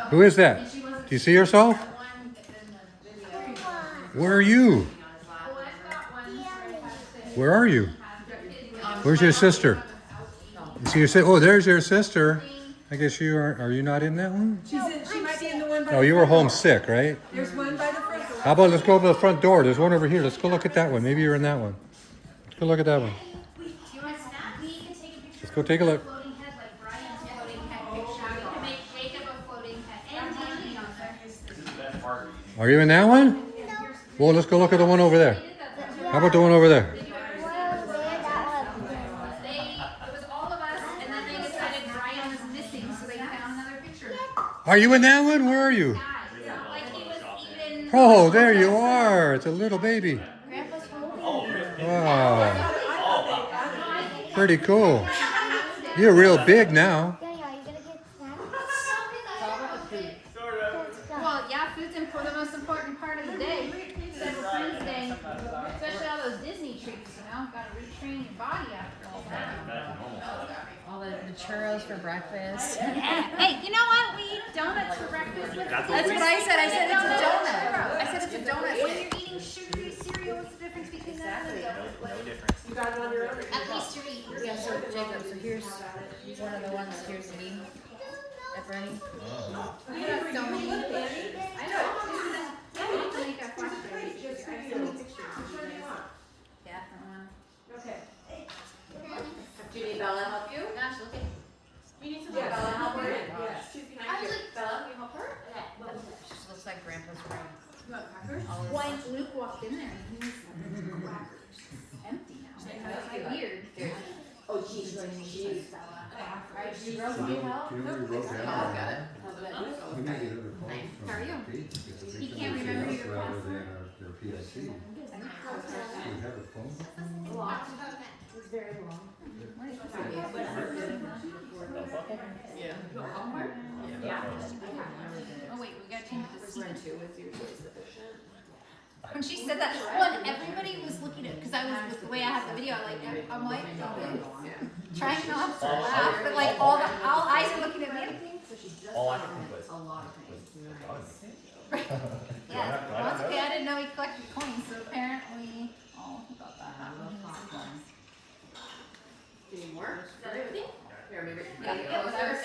Who is that? Do you see yourself? Where are you? Where are you? Where's your sister? You see your sister? Oh, there's your sister. I guess you are you not in that one? She might be in the one by Oh, you were homesick, right? There's one by the front door. How about let's go to the front door. There's one over here. Let's go look at that one. Maybe you're in that one. Let's go look at that one. Let's go take a look. Are you in that one? Well, let's go look at the one over there. How about the one over there? Are you in that one? Where are you? Oh, there you are. It's a little baby. Wow. Pretty cool. You're real big now. Well, yeah, food's the most important part of the day. Friends Day, especially all those Disney treats, you know, gotta retrain your body after all that. All the churros for breakfast. Hey, you know what? We eat donuts for breakfast. That's what I said. I said it's a donut. I said it's a donut. When you're eating sugary cereal, what's the difference between that and a donut? No difference. You got it on your own. At least you're eating. Yeah, so Jacob, so here's one of the ones. Here's me. At Bernie. We have so many. I know. I need to make a flash page. Yeah. Okay. Do you need Bella to help you? Gosh, look at. You need some Yes. Bella help her? Yes. I was like, Bella, can you help her? She looks like Grandpa's friend. when Luke walked in there, and he was empty now. It's weird. Oh, she's going to cheese. Right, she wrote You me know, help. you wrote down. How are you? He can't remember your Rather password. than their PSC. You have a phone? It's very long. Oh wait, we got to change the scene. When she said that, well, and everybody was looking at, because I was with the way I had the video, like I'm like trying not to laugh, but like all eyes are looking at me. All I could think was, Yeah, well, it's okay. I didn't know he collected coins, so apparently, oh, he got that. Do you need more? Is that everything? Here, maybe. Yeah, whatever.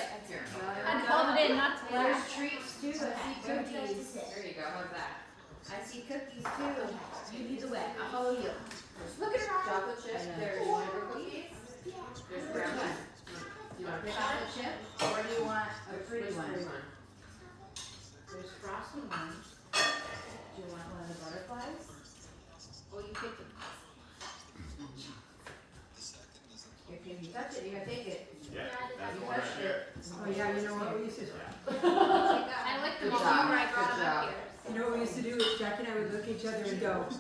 I called it in, not to There's laugh. treats too. I see cookies. There you go. How's that? I see cookies too. You lead the way. I'll follow you. Look at her. Chocolate chips. There's sugar cookies. There's brown ones. You want a Chocolate chip, or do you want a fruity one? There's frosted ones. Do you want one of the butterflies? Oh, you pick them. If you touch it, you gotta take it. yeah, that's You the one right touched there. it. Oh, yeah, you know what we used to do? I like them Good all. job. Remember I brought Good them up job. here. You know what we used to do is Jack and I would look at each other and go. Can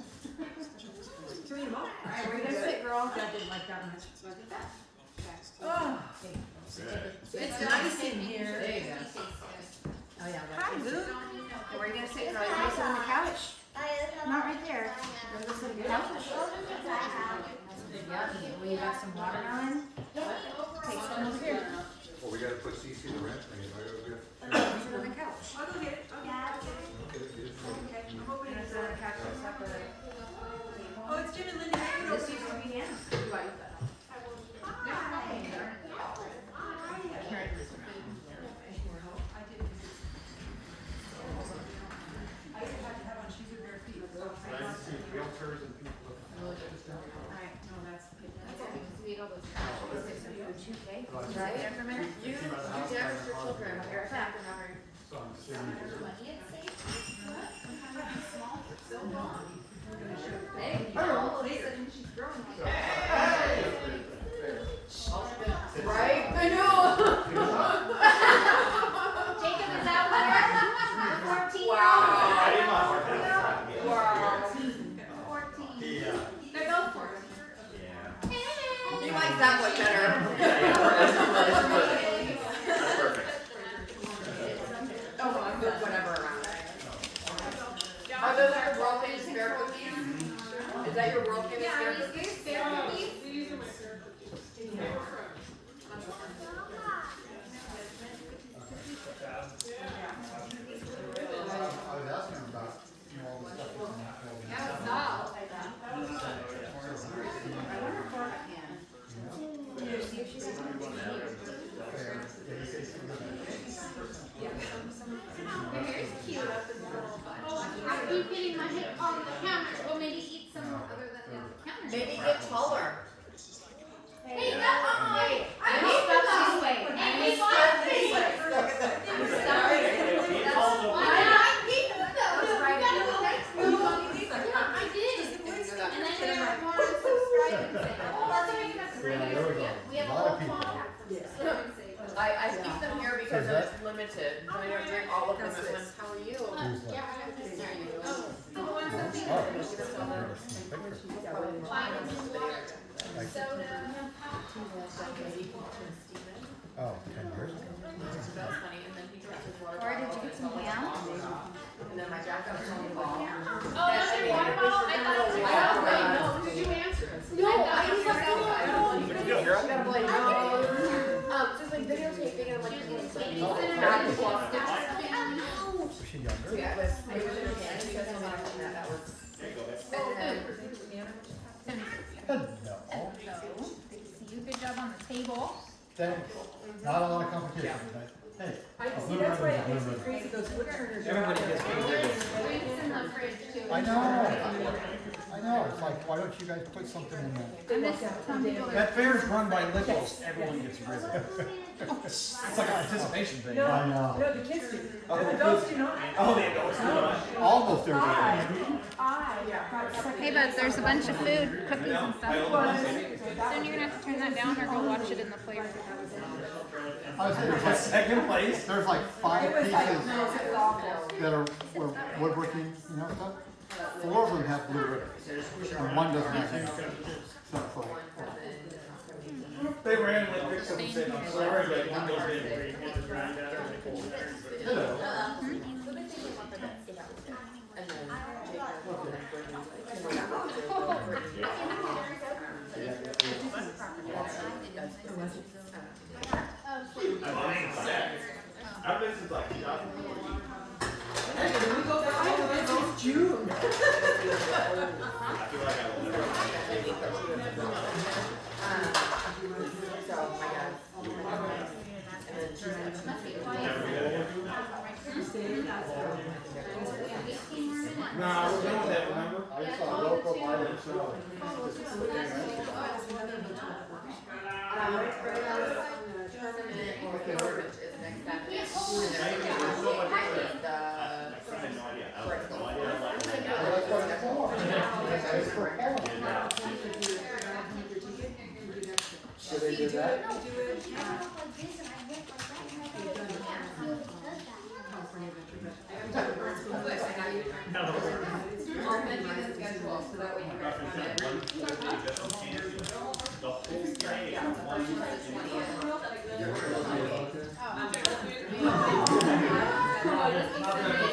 we eat them all? Alright, where you gonna sit, girl? Dad didn't like that much. Look at that. Oh, It's nice in here. There you go. Oh yeah. Hi, Luke. Where are you gonna sit, girl? You gonna sit on the couch? Not right there. You're gonna sit on the couch. Yummy. We got some watermelon. Take some over here. Well, we gotta put CC the rent thing. Sit on the couch. I'll go get it. I'll get it. Okay, I'm hoping it's Sit on the couch. Let's have the- Oh, it's Jim and Linda. They can This open used to it. be Hannah. I had to have on shoes with bare feet. Nice to see realtors and people. Alright, no, that's good. That's all because we ate all those. For 2K. Right there for a minute. You never for children. You're a factor, remember. So I'm sitting here. All of a sudden she's growing. Right? I know. Jacob is out here. 14 I didn't want to work out. Wow. 14. Yeah. They're both 14. Yeah. He likes that one better. That's perfect. Oh, I'm good, whatever around. Are those your broken spare cookies? Is that your because it's limited. I don't drink all of them at once. How are you? Oh, 10 years ago. That's funny. And then he drinks his water Or did you get some ham? And then my dad got his own ball. Oh, that's your water bottle? I thought it was your water bottle. No, did you answer us? No, I was like, no. Just like videotaping and I'm like, Was she younger? yeah, it was entertaining. He said something like that was. Hello. Hello. Good to see you. Good job on the table. Thanks. Not a lot of competition, but hey. I see, that's why it makes me crazy, those wood turners. Everybody gets There's sweets in the fridge too. I know. I know. It's like, why don't you guys put something in there? I miss some people that. That fair is run by liberals. Everyone gets rid of it. It's like an anticipation thing. No, I know. no, the kids do. Oh, The the adults kids- do not. Oh, the adults do not. Almost everybody. Hey, but there's a bunch of food, cookies and stuff. Soon you're gonna have to turn that down or go watch it in the playroom. I was thinking, like, Second place. there's like 5 It was like, pieces no, it was awful. that are woodworking, you know, stuff. 4 of them have blue ribbons, and 1 doesn't have any. So it's like, They randomly picked up and said, I'm sorry, but one goes in. hello. I've been since like 2014. Hey, when we go back, it's June. I feel like I will never. So my dad. And then she's No, we're doing that, remember? I saw local mileage show. tournament or whatever is next Saturday. I had no idea. I was no idea. So they did that? I'll send you the schedule so that way you guys have it. The whole day, one Somebody's coming in.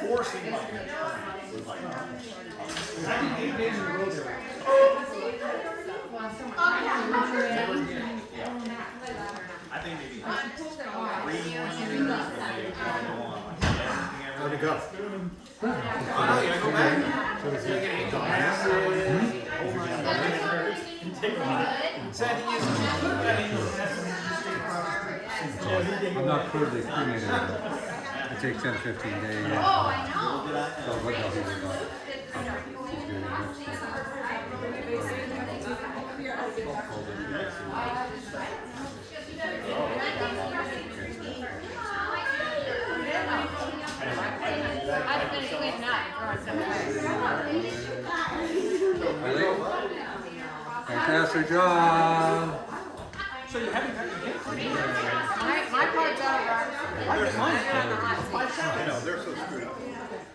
forcing my I did 8 days in a row there. I think maybe 3 more years. How'd it go? Oh, you gotta go back? So you gotta I'm not totally cremated. It takes 10 to 15 days. Oh, I know. So what else have we got? I've been waiting out. Really? Fantastic job. So you haven't got your kids? My part's out, There's mine. I know, they're so screwed up.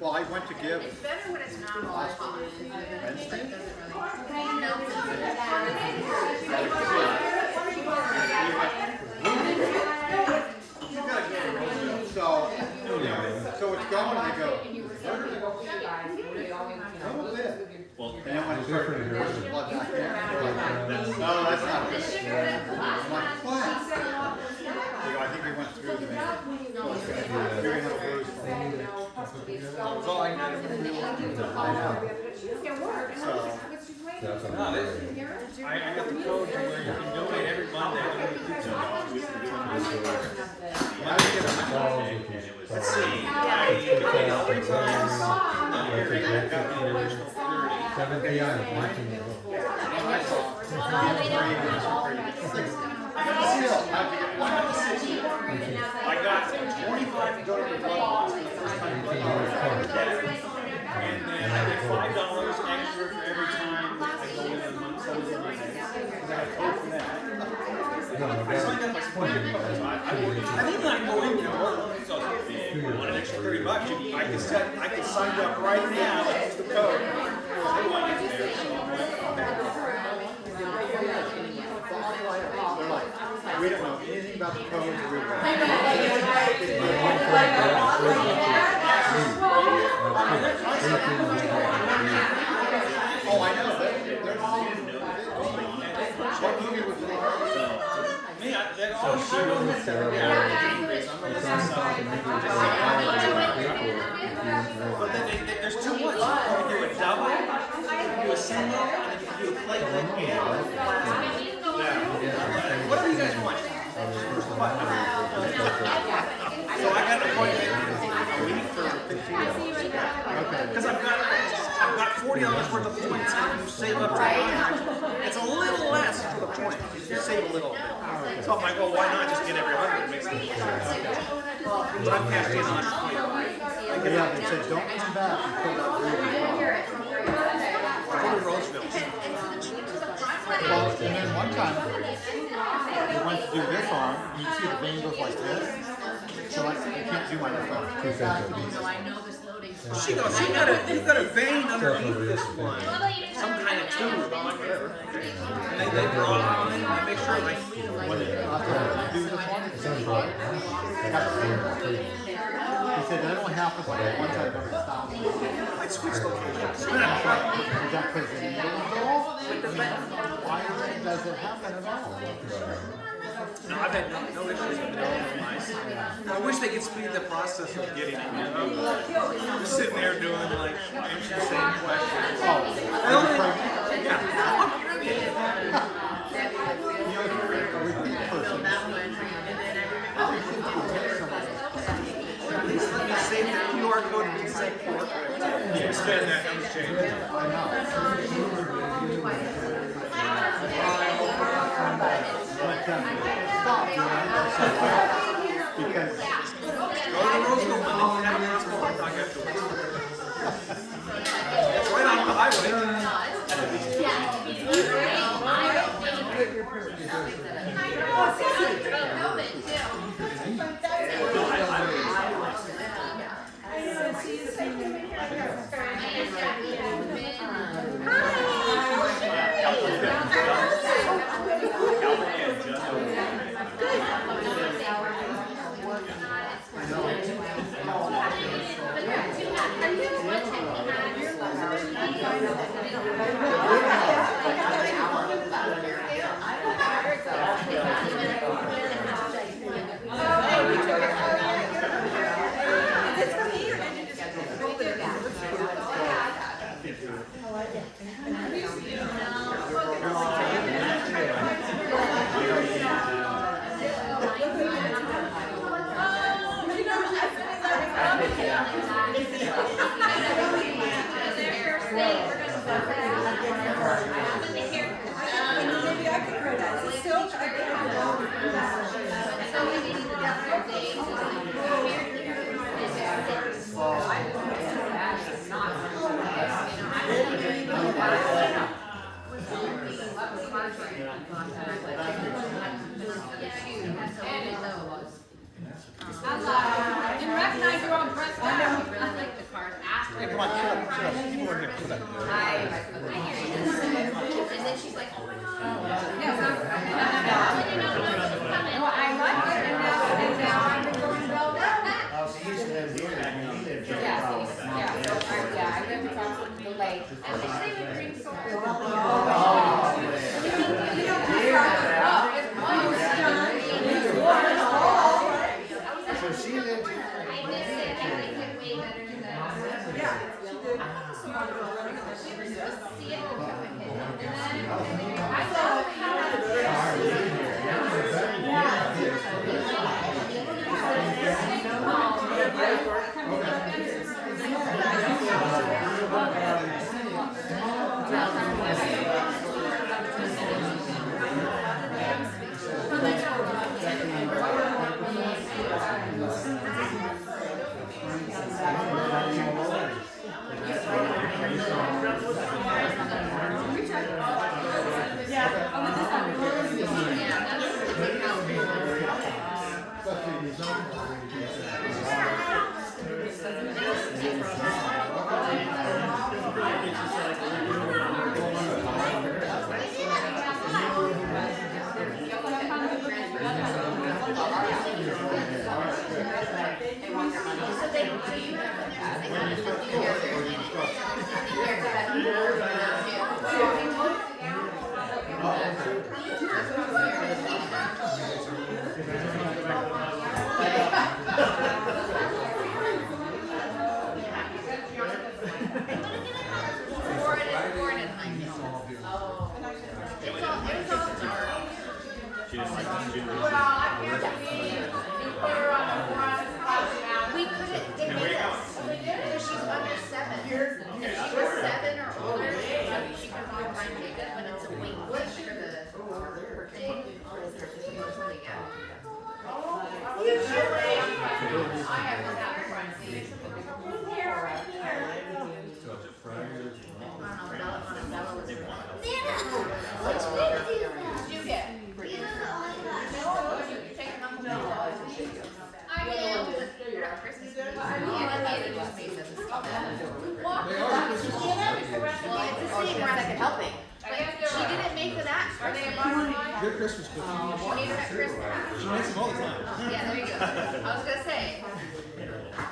Well, I went to give It's better when it's not all Wednesday. So it's going, and they go, where did it go? A little bit. And then when it started to push the blood back in, they're like, no, that's not good. I'm like, what? They go, I think we went through the vein. So it's gonna be very little bruise from it. That's all I know. I got the code to where you can donate every Monday. Let's see. I got 3 times. I got the original 30. 7 p.m. is marching the road. I got 25 to go to the club. And then I get $5 extra for every time I go in a month. I got code for that. I signed up like $20. I think I'm going to so want an extra $30. I can sign up right now. Use the code. They want you there. We don't know anything about the codes or oh, I know. They're all. What movie was it? They're all sure. But then there's too much. You can do a double, you can do a single, and then you can do a platelet and whatever you guys want. So I got an appointment a week for 15 hours. Because I've got $40 worth of points, and you save up to it's a little less for the point. You save a little bit. So I'm like, well, why not just get every 100 and mix it? But I'm cashed in on it. Yeah, they said don't come back until that Go to Roseville. well, and then one time, we went to do this arm, and you see the vein goes like this. So I can't do my left arm. She goes, you got a vein underneath this one. Some kind of tube. I'm like, whatever. And they draw on it and they make sure like When they do this one, it's in right. He said that only happens like one time every 1,000. I'd switch locations. Is that because the needle is off? Why does it happen at all? No, I've had no issues with it. I wish they could speed the process of getting it. You know? Just sitting there doing like answering the same questions. Oh, Yeah. At least let me save the QR code and send for it. You spend that, I'm changing. because Go to the Roseville one, they have a Roseville one, I got to it. It's right on the highway. Didn't recognize you on press hey, come on, shut up. People are here. Shut up. And then she's like, oh my god. Yeah, I like it, and now I've been going to Bell Road. Oh, so you used to live here, and you lived here. I live across the lake. So she lived here. She didn't like that. Well, I can't believe you put her on the front. We couldn't, they made us, because she's under 7. She was 7 or older, so she could go buy makeup, but it's a wing for her thing. Yeah. You should wait. I have one out front seat. Which way did you get? I am. You're not Christmas. I could help me. She didn't make the that. Are they a Good Christmas cookie. She made it at Christmas. She makes them all the time. Yeah, there you go. I was gonna say,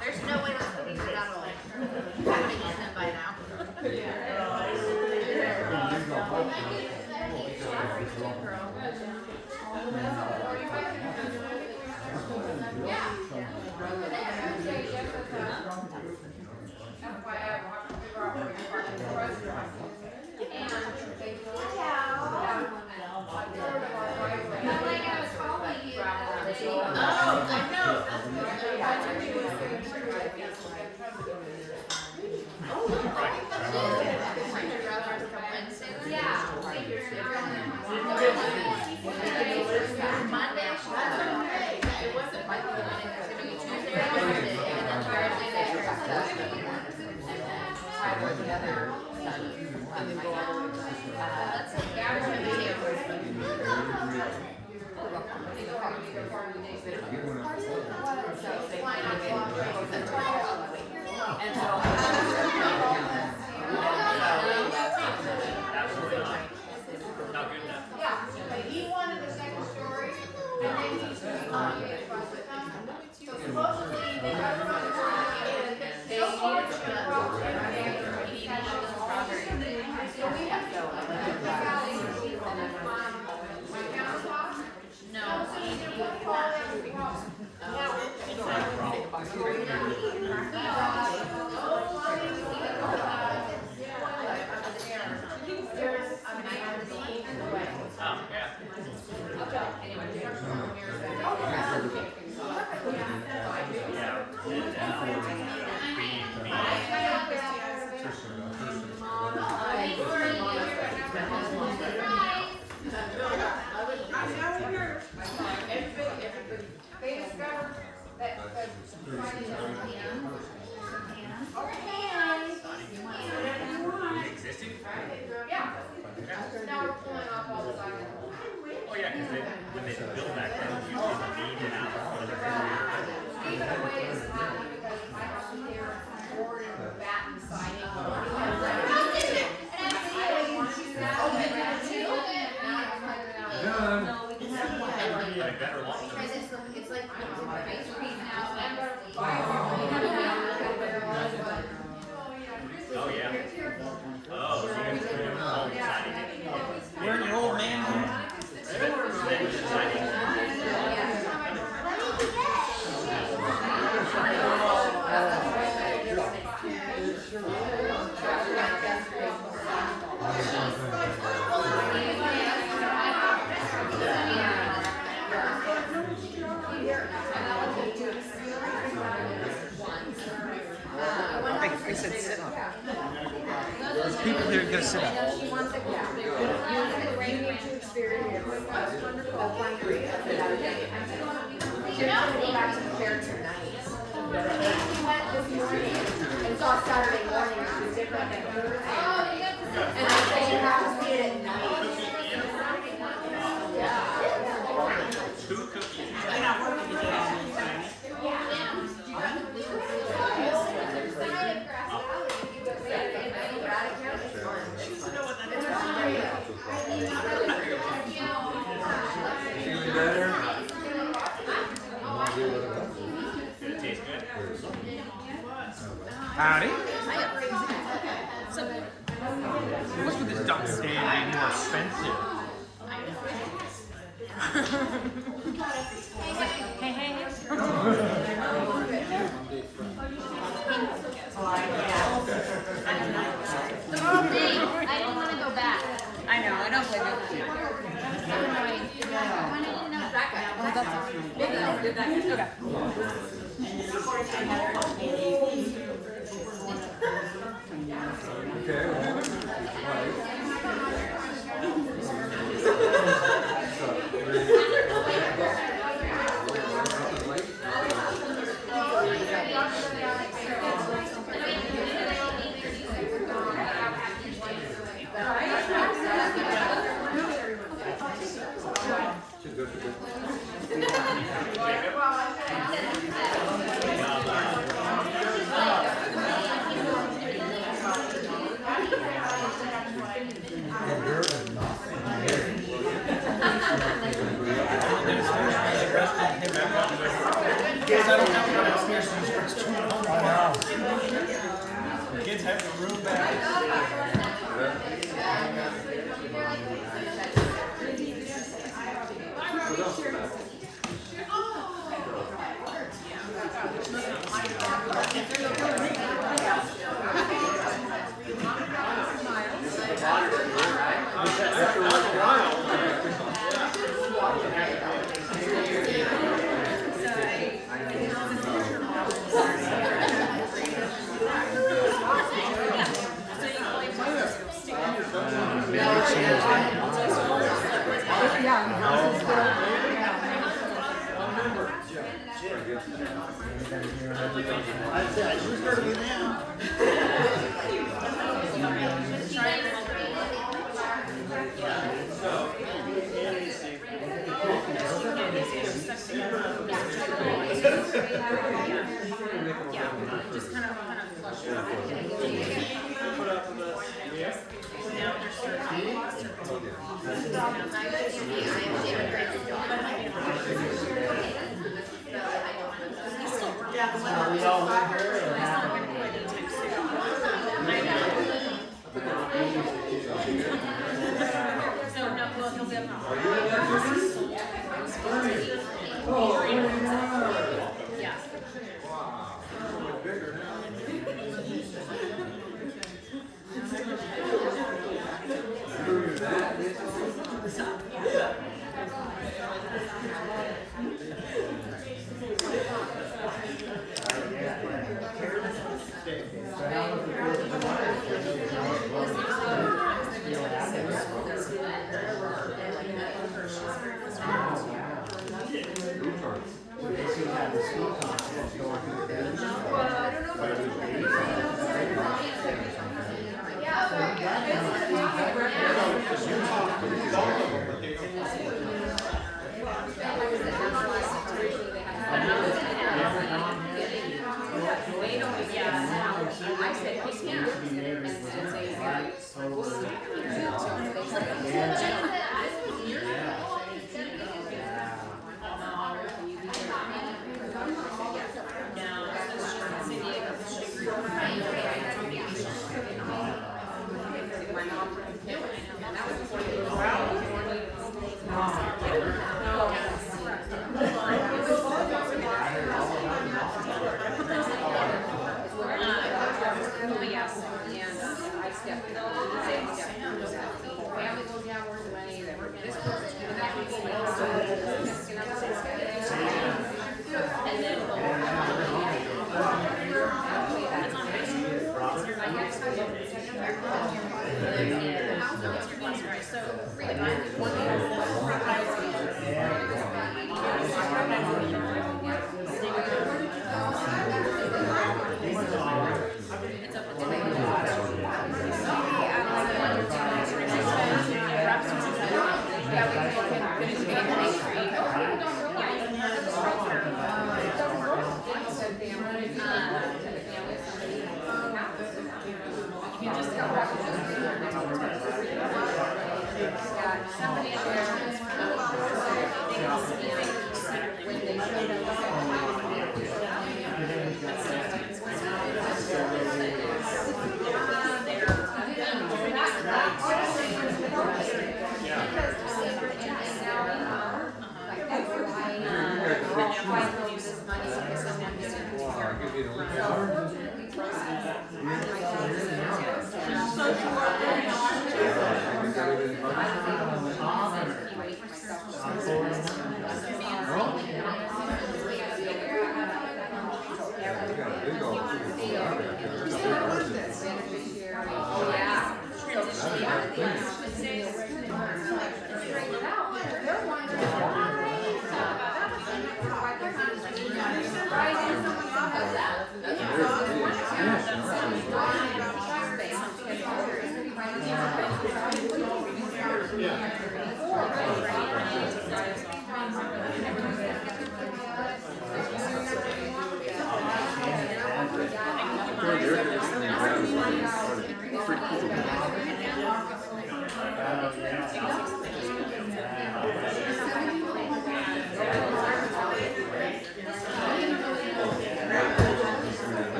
there's no way those cookies are that old. I would have eaten them by now. He wanted the second story, and then he's so supposedly they got her on the ground, and so far it's been broken. So we have to go. My countertop? No, so you can put all that wrong. They discovered that Existing? yeah. Now we're pulling off all the siding. Oh yeah, because when they built back then, usually the beam went out in front of the Even the way it's happening because my house is here, board and batten siding. Like better long term. It's like ice cream now. Oh yeah. Oh, so you guys are doing all the siding. We're your old man. Then the siding. I said sit up. There's people here gonna sit up. It's on Saturday morning, which is different than Thursday. And I think you have to see it at night. Two cookies. You're not working today. Feeling better? Did it taste good? Howdy. What's with this duck stand being more expensive? Hey, hey. The whole thing. I didn't want to go back. don't blame you. That guy. Oh, that's maybe I'll give that guy. Okay. Kids, I don't have to go downstairs to use restroom. Kids have the room back. Just kind of flush it out.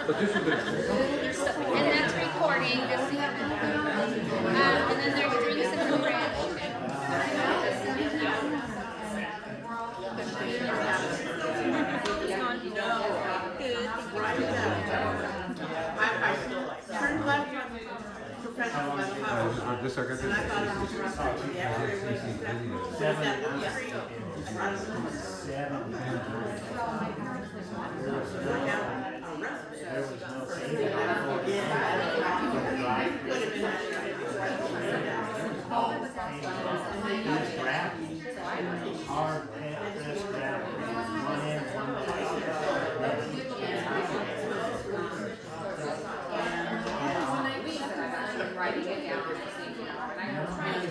But this is the. And that's recording, just so you know. And then they're doing this in the branch. I turned left on professional by the house. This I got And I thought it was restaurant. Yeah, everywhere. Writing it down at the same time. And I was trying to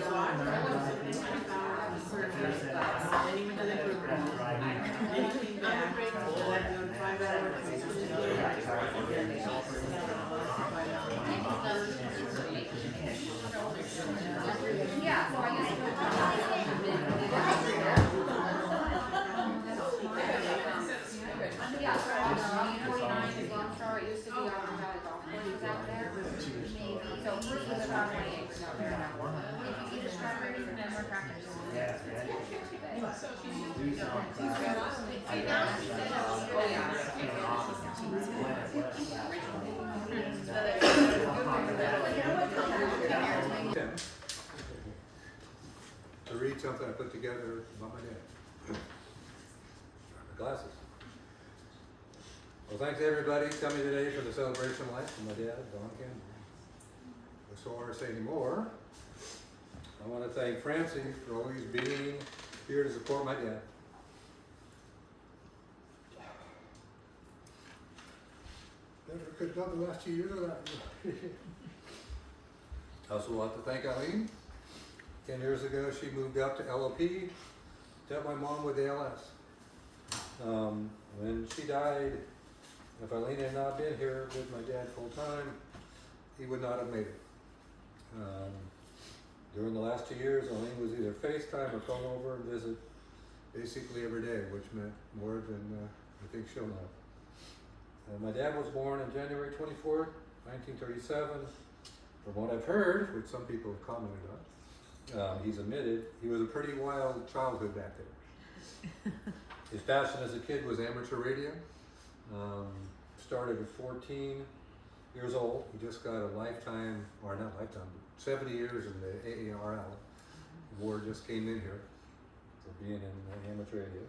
yeah, so I used yeah, so 49 is Lone Star. It used to be on the golf courses out there. So first was about 28 was out there now. If you eat the strawberries and then more crackers. Oh yeah. To read something I put together about my dad. My glasses. Well, thanks everybody coming today for the celebration of life of my dad, Don Campbell. Before I say any more, I want to thank Francie for always being here to support my dad. Never could have done the last 2 years of that. I also want to thank Eileen. 10 years ago, she moved up to LOP to help my mom with ALS. When she died, if Eileen had not been here with my dad full time, he would not have made it. During the last 2 years, Eileen was either FaceTime or come over and visit basically every day, which meant more than I think she'll know. My dad was born on January 24th, 1937. From what I've heard, which some people have commented on, he's admitted he was a pretty wild childhood back there. His passion as a kid was amateur radio. Started at 14 years old. He just got a lifetime, or not lifetime, 70 years in the AARL. Award just came in here for being in amateur radio.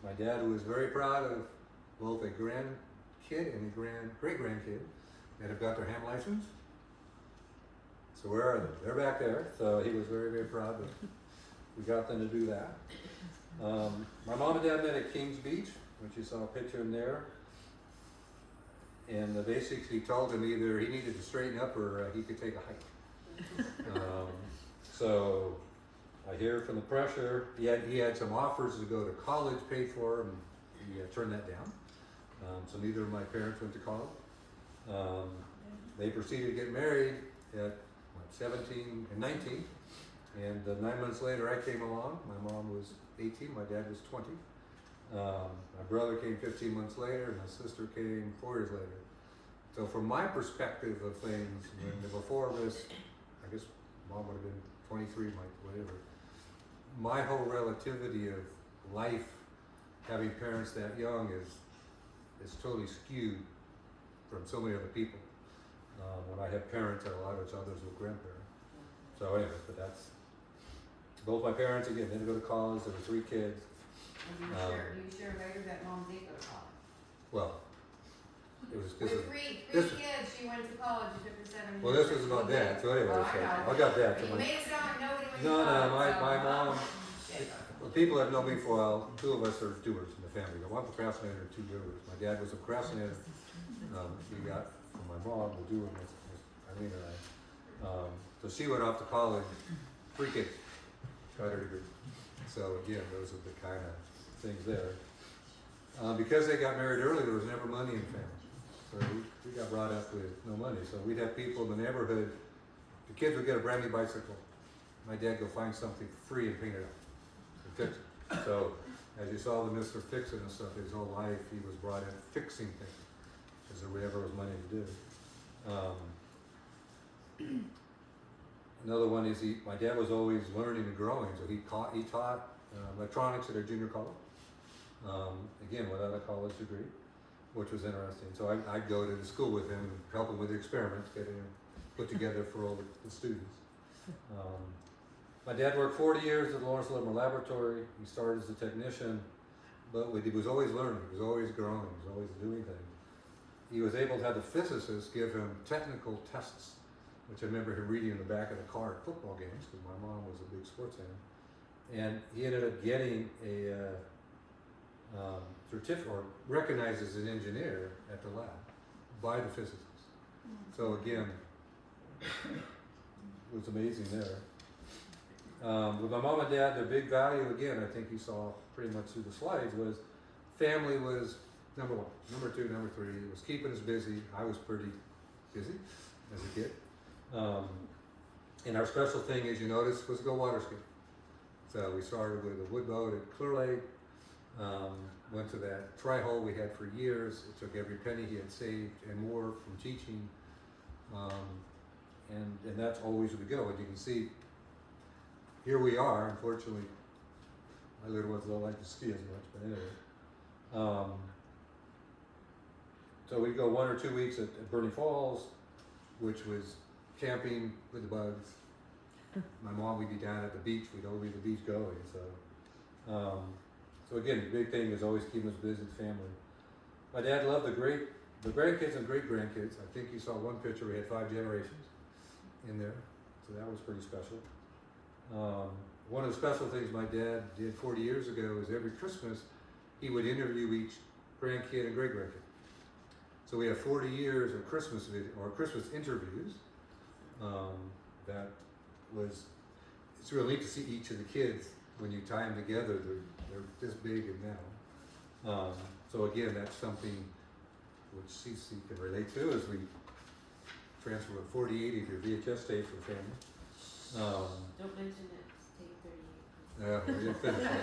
My dad was very proud of both a grandkid and a great-grandkid that have got their ham license. So where are they? They're back there. So he was very, very proud that we got them to do that. My mom and dad met at Kings Beach, which you saw a picture in there. And basically told him either he needed to straighten up or he could take a hike. So I hear from the pressure, he had some offers to go to college paid for, and he turned that down. So neither of my parents went to college. They proceeded to get married at 17 and 19, and 9 months later I came along. My mom was 18, my dad was 20. My brother came 15 months later, and my sister came 4 years later. So from my perspective of things, when before this, I guess mom would have been 23, whatever. my whole relativity of life, having parents that young is totally skewed from so many other people. When I have parents and a lot of others with grandparents. So anyway, but that's, both my parents, again, they didn't go to college, there were 3 kids. Do you share later that mom did go to college? Well, it was, this With is, three this- kids, she went to college, it took her 7 years. well, this was about that, so anyway, Oh, so I know. I got that. So You my, made it sound like nobody went to no, college. no, my so- mom, the people that know me for a while, 2 of us are doers in the family. One procrastinator and 2 doers. My dad was a procrastinator. He got from my mom, the doer was Eileen and I. So she went off to college, 3 kids, got her degree. So again, those are the kind of things there. Because they got married early, there was never money in the family. So we got brought up with no money. So we'd have people in the neighborhood, the kids would get a brand new bicycle. My dad go find something for free and paint it up and fix it. So as you saw the Mr. Fixin' and stuff, his whole life he was brought in fixing things because there never was money to do. Another one is my dad was always learning and growing, so he taught electronics at a junior college. Again, without a college degree, which was interesting. So I'd go to the school with him and help him with the experiments, getting them put together for all the students. My dad worked 40 years at the Lawrence Livermore Laboratory. He started as a technician, but he was always learning, he was always growing, he was always doing things. He was able to have the physicists give him technical tests, which I remember him reading in the back of the car at football games, because my mom was a big sports fan. And he ended up getting a certificate, or recognized as an engineer at the lab by the physicists. So again, it was amazing there. With my mom and dad, their big value, again, I think you saw pretty much through the slides, was family was number 1. Number 2, number 3, it was keeping us busy. I was pretty busy as a kid. And our special thing, as you noticed, was go water skiing. So we started with a wood boat at Clear Lake, went to that tri-hole we had for years. It took every penny he had saved and more from teaching. And that's always we go. And you can see, here we are. Unfortunately, my little ones don't like to ski as much, but anyway. So we'd go 1 or 2 weeks at Burning Falls, which was camping with the bugs. My mom, we'd be down at the beach. We'd always be at the beach going. So again, the big thing is always keeping us busy, the family. My dad loved the grandkids and great grandkids. I think you saw one picture. We had 5 generations in there, so that was pretty special. One of the special things my dad did 40 years ago is every Christmas he would interview each grandkid and great grandkid. So we have 40 years of Christmas Christmas interviews. That was, it's really neat to see each of the kids when you tie them together. They're this big and now. So again, that's something which CC can relate to as we transfer 4080 of your VHS tape for the family. Don't mention it, it's tape 38. Yeah, we didn't finish on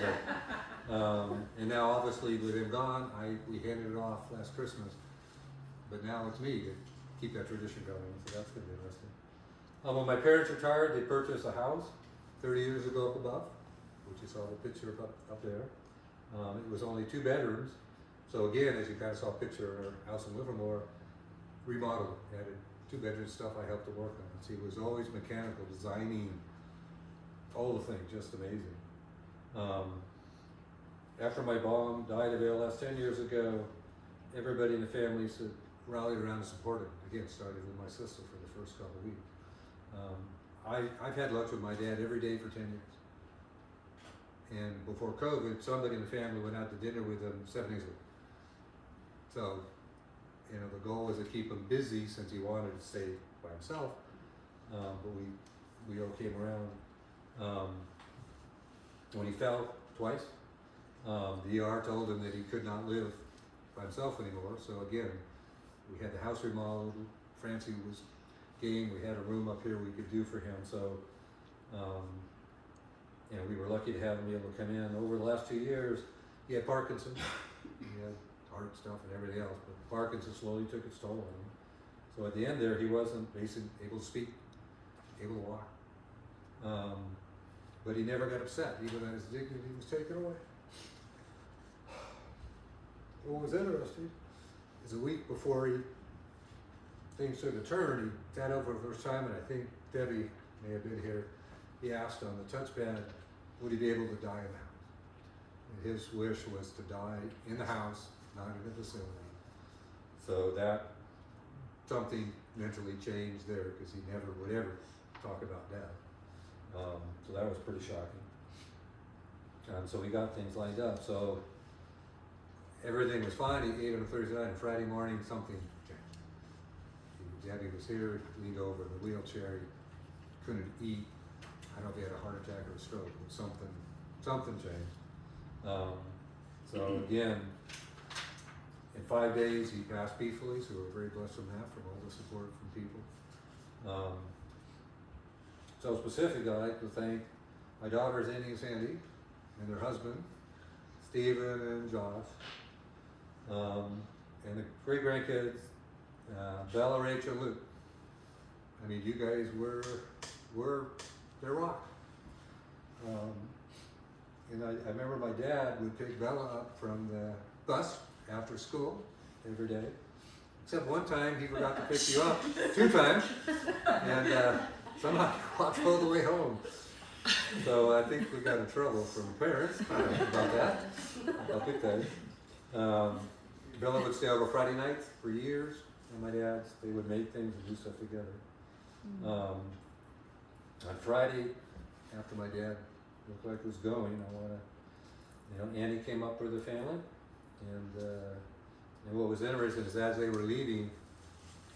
that. And now obviously with him gone, we handed it off last Christmas. But now it's me to keep that tradition going, so that's gonna be interesting. When my parents retired, they purchased a house 30 years ago up above, which you saw the picture up there. It was only 2 bedrooms. So again, as you kind of saw a picture of our house in Livermore, remodeled, added 2 bedroom stuff I helped to work on. So he was always mechanical, designing all the things, just amazing. After my mom died of ALS 10 years ago, everybody in the family rallied around and supported him. Again, started with my sister for the first couple of weeks. I've had lunch with my dad every day for 10 years. And before COVID, somebody in the family went out to dinner with him 7 days a week. So, the goal was to keep him busy since he wanted to stay by himself. But we all came around. When he fell twice, the ER told him that he could not live by himself anymore. So again, we had the house remodeled. Francie was game. We had a room up here we could do for him. So, we were lucky to have him be able to come in. Over the last 2 years, he had Parkinson's. He had heart stuff and everything else, but Parkinson's slowly took its toll on him. So at the end there, he wasn't basically able to speak, able to walk. but he never got upset, even though his dignity was taken away. What was interesting is a week before things took a turn, he sat over for the first time, and I think Debbie may have been here. He asked on the touchpad, would he be able to die in the house? And his wish was to die in the house, not in the facility. So that, something mentally changed there, because he never would ever talk about death. So that was pretty shocking. So we got things lined up. So everything was fine. He ate on Thursday night, and Friday morning something changed. Debbie was here, leaned over in the wheelchair. He couldn't eat. I don't know if he had a heart attack or a stroke, but something changed. So again, in 5 days he passed peacefully, so we're very blessed from that, from all the support from people. So specifically, I'd like to thank my daughters Annie and Sandy and their husband, Stephen and Josh, and the great grandkids, Bella, Rachel, Luke. I mean, you guys were their rock. And I remember my dad would pick Bella up from the bus after school every day. Except one time he forgot to pick you up 2 times, and somehow he walked all the way home. So I think we got in trouble from parents about that. I'll pick that. Bella would stay over Friday nights for years, and my dad's, they would make things and do stuff together. On Friday, after my dad looked like was going, Annie came up with the family, and what was interesting is as they were leaving,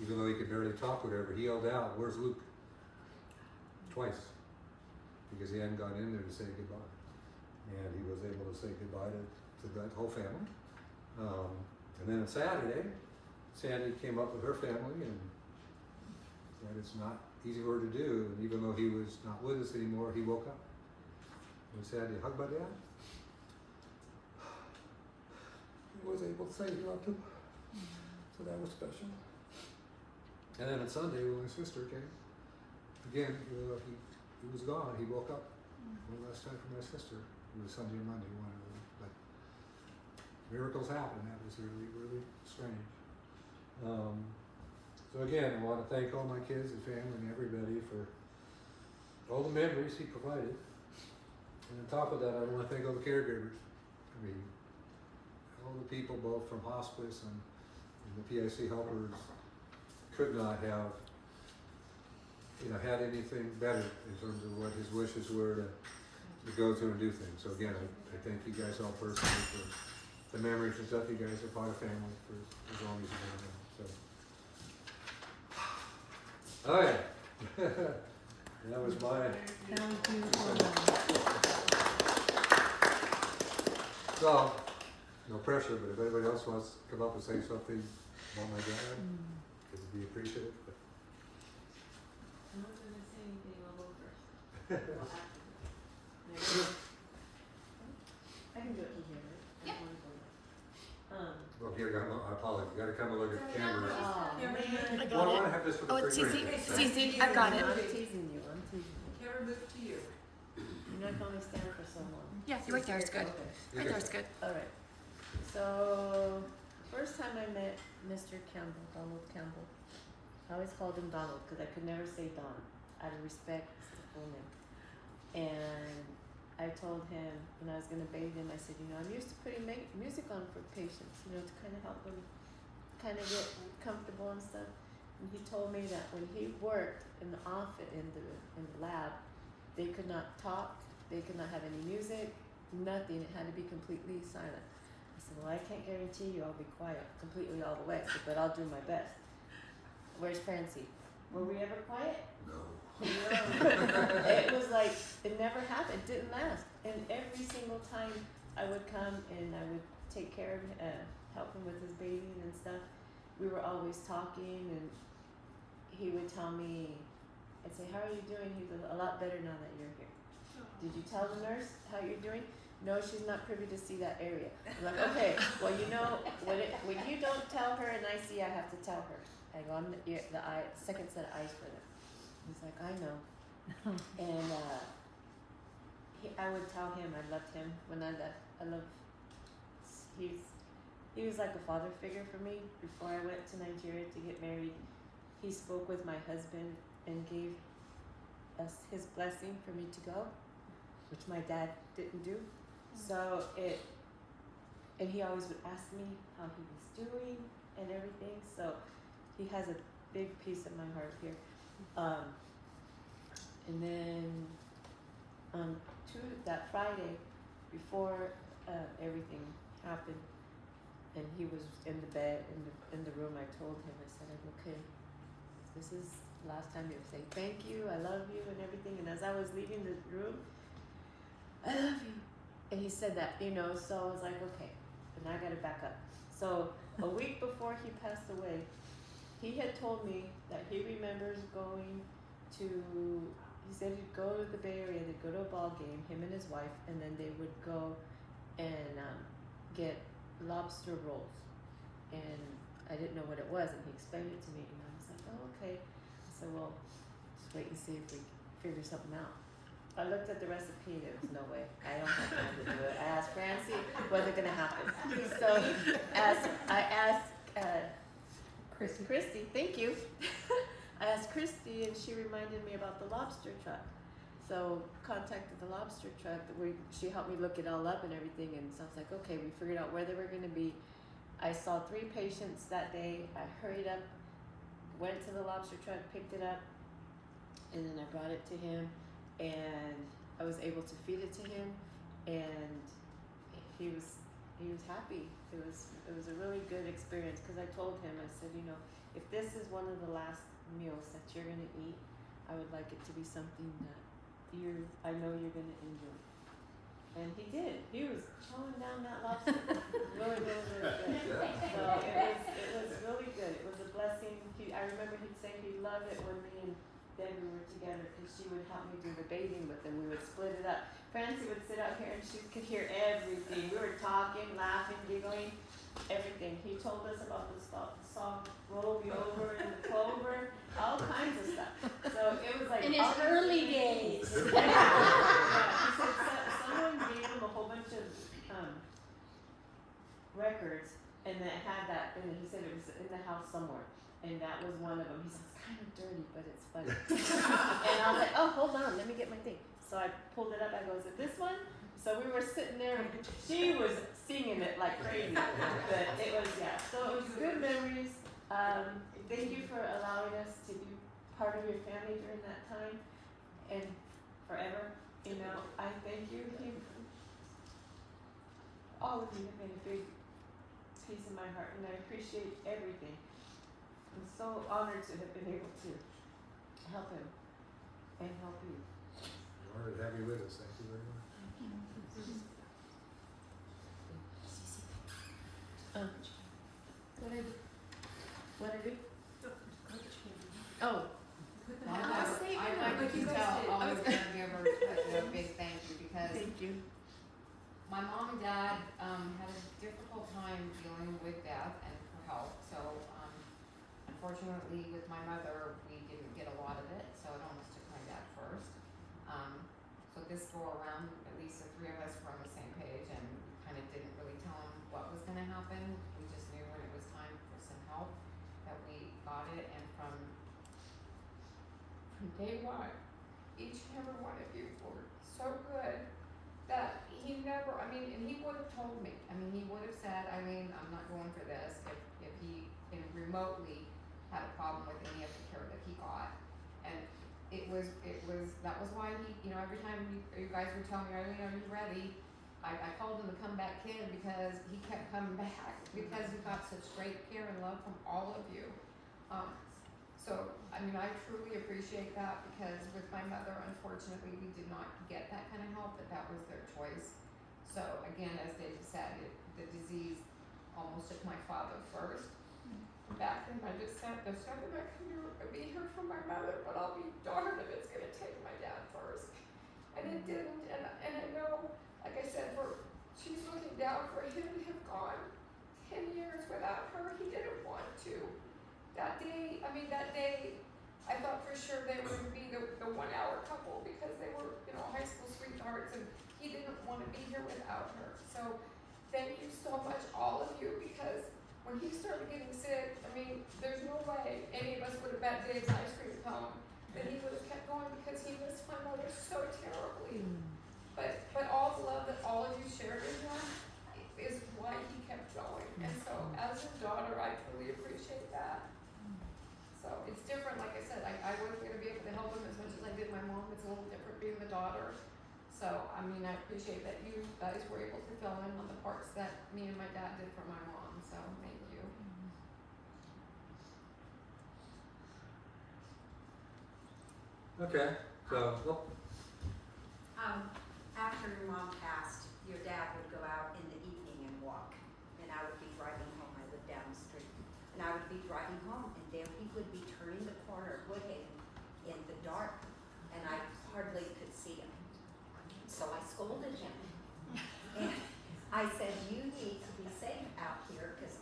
even though he could barely talk, whatever, he yelled out, "Where's Luke?" Twice, because he hadn't gone in there to say goodbye, and he was able to say goodbye to that whole family. And then on Saturday, Sandy came up with her family, and that is not easy for her to do. And even though he was not with us anymore, he woke up. And Sandy hugged my dad. He was able to say he loved him, so that was special. And then on Sunday, when his sister came, again, he was gone. He woke up one last time from my sister. It was Sunday and Monday, one of them. But miracles happen. That was really, really strange. So again, I want to thank all my kids and family and everybody for all the memories he provided. And on top of that, I want to thank all the caregivers. I mean, all the people both from hospice and the PIC helpers could not have had anything better in terms of what his wishes were to go through and do things. So again, I thank you guys all personally for the memories and stuff. You guys are part of family for as long as you've been around. So, oh yeah, that was my. So, no pressure, but if anybody else wants to come up and say something about my dad, it would be appreciated. But. I'm not going to say anything, I'll go first. I can do it from here, right? Yep. Well, here, I apologize. You got to come and look at the camera. I Well, I want to have this for the Cece, I've got it. I'm teasing you, I'm teasing you. Camera move to you. You're not going to stand for so long. Yeah, you're right there, it's good. Okay. Right there, it's good. Alright, so, first time I met Mr. Campbell, Donald Campbell, I always called him Donald because I could never say Don, out of respect, it's the full name. And I told him when I was going to bathe him, I said, I'm used to putting music on for patients, to kind of help them kind of get comfortable and stuff. And he told me that when he worked in the office, in the lab, they could not talk, they could not have any music, nothing. It had to be completely silent. I said, well, I can't guarantee you I'll be quiet completely all the way, but I'll do my best. Where's Francie? Were we ever quiet? No. It was like, it never happened, it didn't last. And every single time I would come and I would take care of him, help him with his bathing and stuff, we were always talking, and he would tell me, I'd say, how are you doing? He's a lot better now that you're here. Did you tell the nurse how you're doing? No, she's not privy to see that area. I'm like, okay, well, when you don't tell her and I see, I have to tell her. I go, I'm the second set of eyes for them. He's like, I know. And I would tell him I loved him when I left. He was like a father figure for me. Before I went to Nigeria to get married, he spoke with my husband and gave us his blessing for me to go, which my dad didn't do. So and he always would ask me how he was doing and everything. So he has a big piece of my heart here. And then that Friday, before everything happened, and he was in the bed in the room, I told him, I said, okay, this is the last time you'll say thank you, I love you, and everything. And as I was leaving the room, I love you. And he said that, so I was like, okay, and I gotta back up. So a week before he passed away, he had told me that he remembers going to, he said he'd go to the Bay Area, they'd go to a ball game, him and his wife, and then they would go and get lobster rolls. And I didn't know what it was, and he explained it to me, and I was like, oh, okay. I said, well, just wait and see if we figure something out. I looked at the recipe, there was no way. I don't have time to do it. I asked Francie, was it gonna happen? So I asked Christy, thank you. I asked Christy, and she reminded me about the lobster truck. So contacted the lobster truck. She helped me look it all up and everything, and so I was like, okay, we figured out where they were gonna be. I saw 3 patients that day. I hurried up, went to the lobster truck, picked it up, and then I brought it to him, and I was able to feed it to him, and he was happy. It was a really good experience, because I told him, I said, if this is one of the last meals that you're gonna eat, I would like it to be something that I know you're gonna enjoy. And he did. He was chowing down that lobster. Really, really, really good. So it was really good. It was a blessing. I remember he'd say he loved it when me and Debbie were together, because she would help me do the bathing with him. We would split it up. Francie would sit out here and she could hear everything. We were talking, laughing, giggling, everything. He told us about the song Roll Me Over and the Clover, all kinds of stuff. So it was like in his early days. Yeah. He said someone gave him a whole bunch of records, and that had that, and he said it was in the house somewhere, and that was one of them. He said, it's kind of dirty, but it's funny. And I was like, oh, hold on, let me get my thing. So I pulled it up. I go, is it this one? So we were sitting there, and she was singing it like crazy. But it was, yeah. So it was good memories. Thank you for allowing us to be part of your family during that time and forever. I thank you. All of you have been a big piece of my heart, and I appreciate everything. I'm so honored to have been able to help him and help you. We're honored to have you with us. Thank you very much. What did it? Oh. I'd like to tell all of the caregivers a big thank you, because Thank you. my mom and dad had a difficult time dealing with death and for health. So unfortunately with my mother, we didn't get a lot of it, so it almost took my dad first. So this go around, at least the 3 of us were on the same page, and we kind of didn't really tell him what was going to happen. We just knew when it was time for some help that we got it, and from day one, each and every one of you were so good that he never, and he would have told me, he would have said, Eileen, I'm not going for this, if he remotely had a problem with any of the care that he got. And that was why he, every time you guys would tell me, Eileen, are you ready? I called him to come back in, because he kept coming back, because he got such great care and love from all of you. So, I truly appreciate that, because with my mother, unfortunately, we did not get that kind of help, but that was their choice. So, again, as David said, the disease almost took my father first. Back then, I just said, there's nothing I can do to be here for my mother, but I'll be darned if it's going to take my dad first. And it didn't, and I know, like I said, she's looking down for him to have gone 10 years without her. He didn't want to. That day, I thought for sure they were going to be the 1 hour couple, because they were, high school sweethearts. sweethearts, and he didn't want to be here without her. So thank you so much, all of you, because when he started getting sick, I mean, there's no way any of us would have bet Dave's ice cream cone that he would have kept going, because he missed my mother so terribly. But all the love that all of you shared with him is why he kept going. And so as his daughter, I truly appreciate that. So it's different, like I said, I wasn't gonna be able to help him as much as I did my mom. It's a little different being the daughter. So, I mean, I appreciate that you guys were able to fill in on the parts that me and my dad did for my mom, so thank you. Okay, so, well, After your mom passed, your dad would go out in the evening and walk, and I would be driving home. I lived down the street, and I would be driving home, and there he would be turning the corner of Woodhaven in the dark, and I hardly could see him. So I scolded him, and I said, "You need to be safe out here, because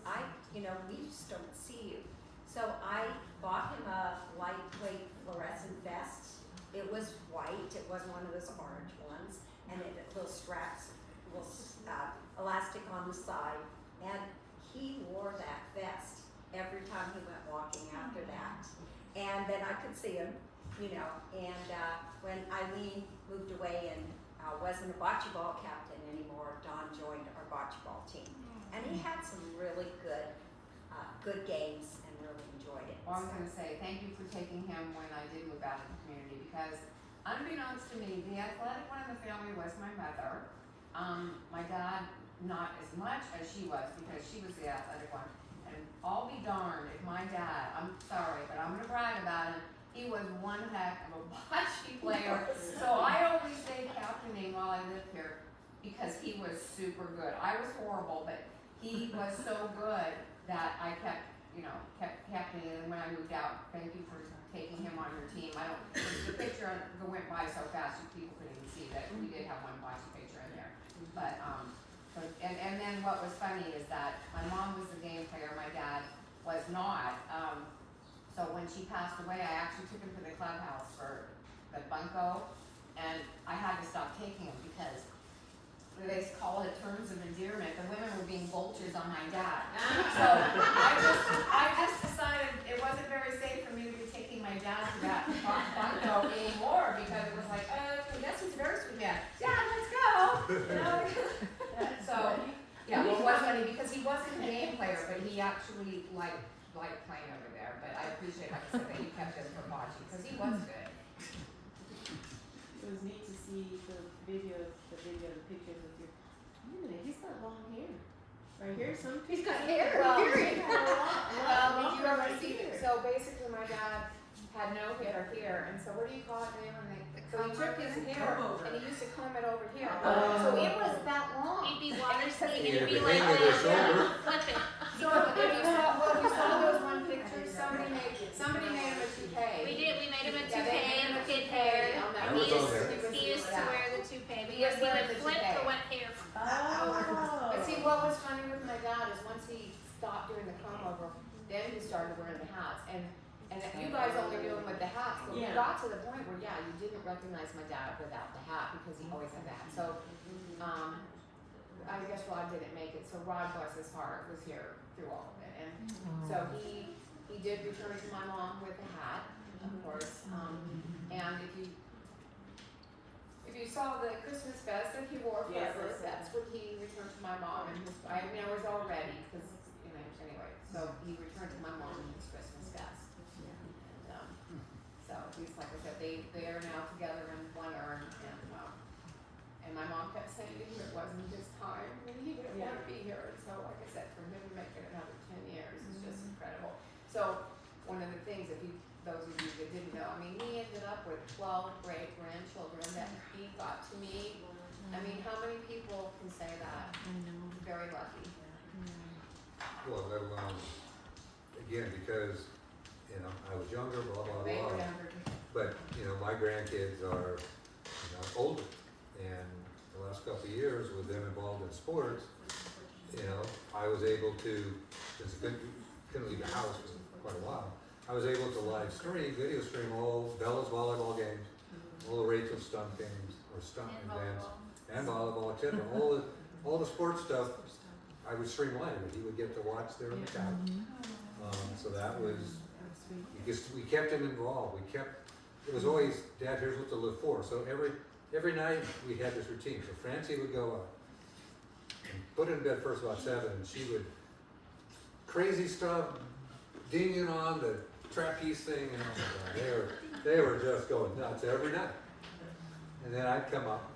we just don't see you." So I bought him a lightweight fluorescent vest. It was white. It wasn't one of those orange ones. And it had little straps, little elastic on the side. And he wore that vest every time he went walking after that. And then I could see him, And when Eileen moved away and wasn't a bocce ball captain anymore, Don joined our bocce ball team. And he had some really good games and really enjoyed it. Well, I was gonna say, thank you for taking him when I did move out of the community, because unbeknownst to me, the athletic one in the family was my mother. My dad, not as much as she was, because she was the athletic one. And I'll be darned if my dad, I'm sorry, but I'm gonna brag about him, he was one heck of a bocce player. So I always stayed captaining while I lived here, because he was super good. I was horrible, but he was so good that I kept captaining. And when I moved out, thank you for taking him on your team. The picture went by so fast, people couldn't even see that we did have one bocce picture in there. But, and then what was funny is that my mom was the game player, my dad was not. So when she passed away, I actually took him to the clubhouse for the bunco, and I had to stop taking him because they call it terms of endearment. The women were being vultures on my dad. So I just decided it wasn't very safe for me to be taking my dad to that bunko anymore, because it was like, yes, he's a very sweet man. Dad, let's go. So yeah, well, it was funny because he wasn't a game player, but he actually liked playing over there. But I appreciate, like I said, that you kept him for bocce because he was good. It was neat to see the pictures of your. Wait a minute, he's got long hair. Right here, he's got hair. Well, He's got a lot did you ever see hair. it? So basically, my dad had no hair here, and so what do you call it, Dave? So he took his hair and he used to comb it over here. So it was that long. He'd be water skiing, Yeah, it'd be the like hang of the this, shoulder. flip it. So if you saw those one pictures, somebody made him a toupee. We made him a Yeah, they made toupee him a and kid toupee hair. on that. I was on there. He used to wear the toupee He because was he wearing would the flip toupee. for wet hair. But see, what was funny with my dad is once he stopped doing the comb over, then he started wearing the hats. And you guys only knew him with the hats, but we Yeah. got to the point where, yeah, you didn't recognize my dad without the hat because he always had the hat. So, I guess Rod didn't make it. So Rod, bless his heart, was here through all of it. And so he did return to my mom with the hat, of course. And if you saw the Christmas vest that he wore forever, that's what he returned to my mom. And I was all ready because, anyway. So he returned to my mom in his Christmas vest. And so he's, like I said, they are now together in one urn. And my mom kept saying to him it wasn't his time and he didn't want to be here. And so, like I said, for him to make it another 10 years is just incredible. So one of the things, those of you that didn't know, I mean, he ended up with 12 great grandchildren that he got to meet. I mean, how many people can say that? Very lucky. well, let alone, again, because, I was younger, blah, blah, They were blah. younger. But, my grandkids are, older. And the last couple of years with them involved in sports, I was able to, since I couldn't leave the house for quite a while, I was able to video stream all Bella's volleyball games, all the Rachel Stump games, or stump And and bands. volleyball. And volleyball, etc. All the sports stuff, I would streamline it. He would get to watch there on the couch. So that was, we kept him involved. It was always, Dad, here's what to live for. So every night we had this routine. So Francie would go up and put in bed first about 7, and she would crazy stuff, dinging on the trapeze thing, and oh my God, they were just going nuts every night. And then I'd come up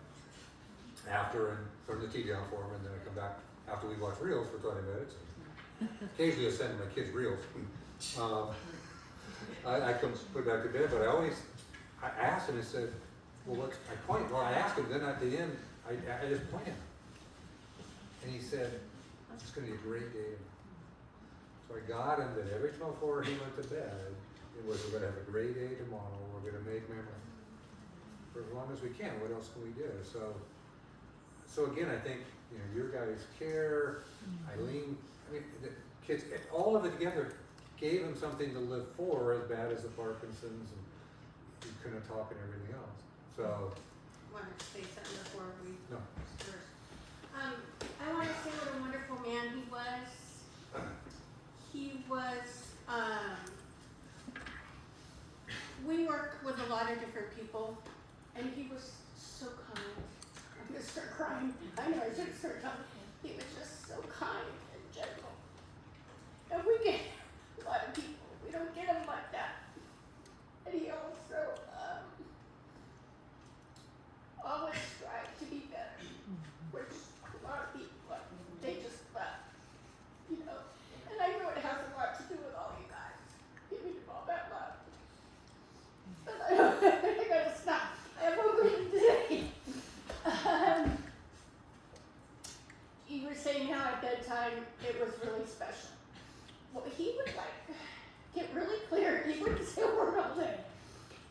after and turn the TV on for them, and then I'd come back after we watch reels for 20 minutes. Occasionally I'd send my kids reels. I come put back to bed, but I asked him, I said, well, I asked him, then at the end, I just planned. And he said, it's going to be a great day. So I got him that every time before he went to bed, we're going to have a great day tomorrow. We're going to make memories for as long as we can. What else can we do? So again, I think, your guys' care, Eileen, the kids, all of it together gave him something to live for, as bad as the Parkinson's and he couldn't talk and everything else. So, Want to say something before we no. disperse? I want to say what a wonderful man he was. He was, we work with a lot of different people, and he was so kind. I'm going to start crying. I know I should start talking. He was just so kind and gentle. And we get a lot of people. We don't get him like that. And he also always strive to be better, which a lot of people, they just, and I know it has a lot to do with all you guys, giving him all that love. But I gotta stop. I have one thing to say. You were saying how at bedtime it was really special. Well, he would get really clear. He wouldn't say a word all day.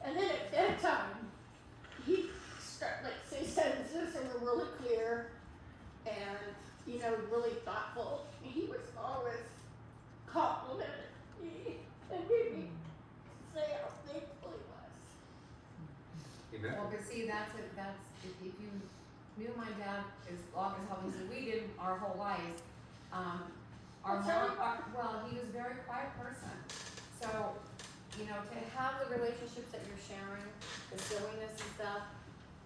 And then at bedtime, he'd start say sentences that were really clear and, really thoughtful. He was always complimented me and made me say how thankful he was. Well, but see, that's if you knew my dad as long as obviously we did our whole lives, our mom, he was a very quiet person. So, to have the relationships that you're sharing, the silliness and stuff,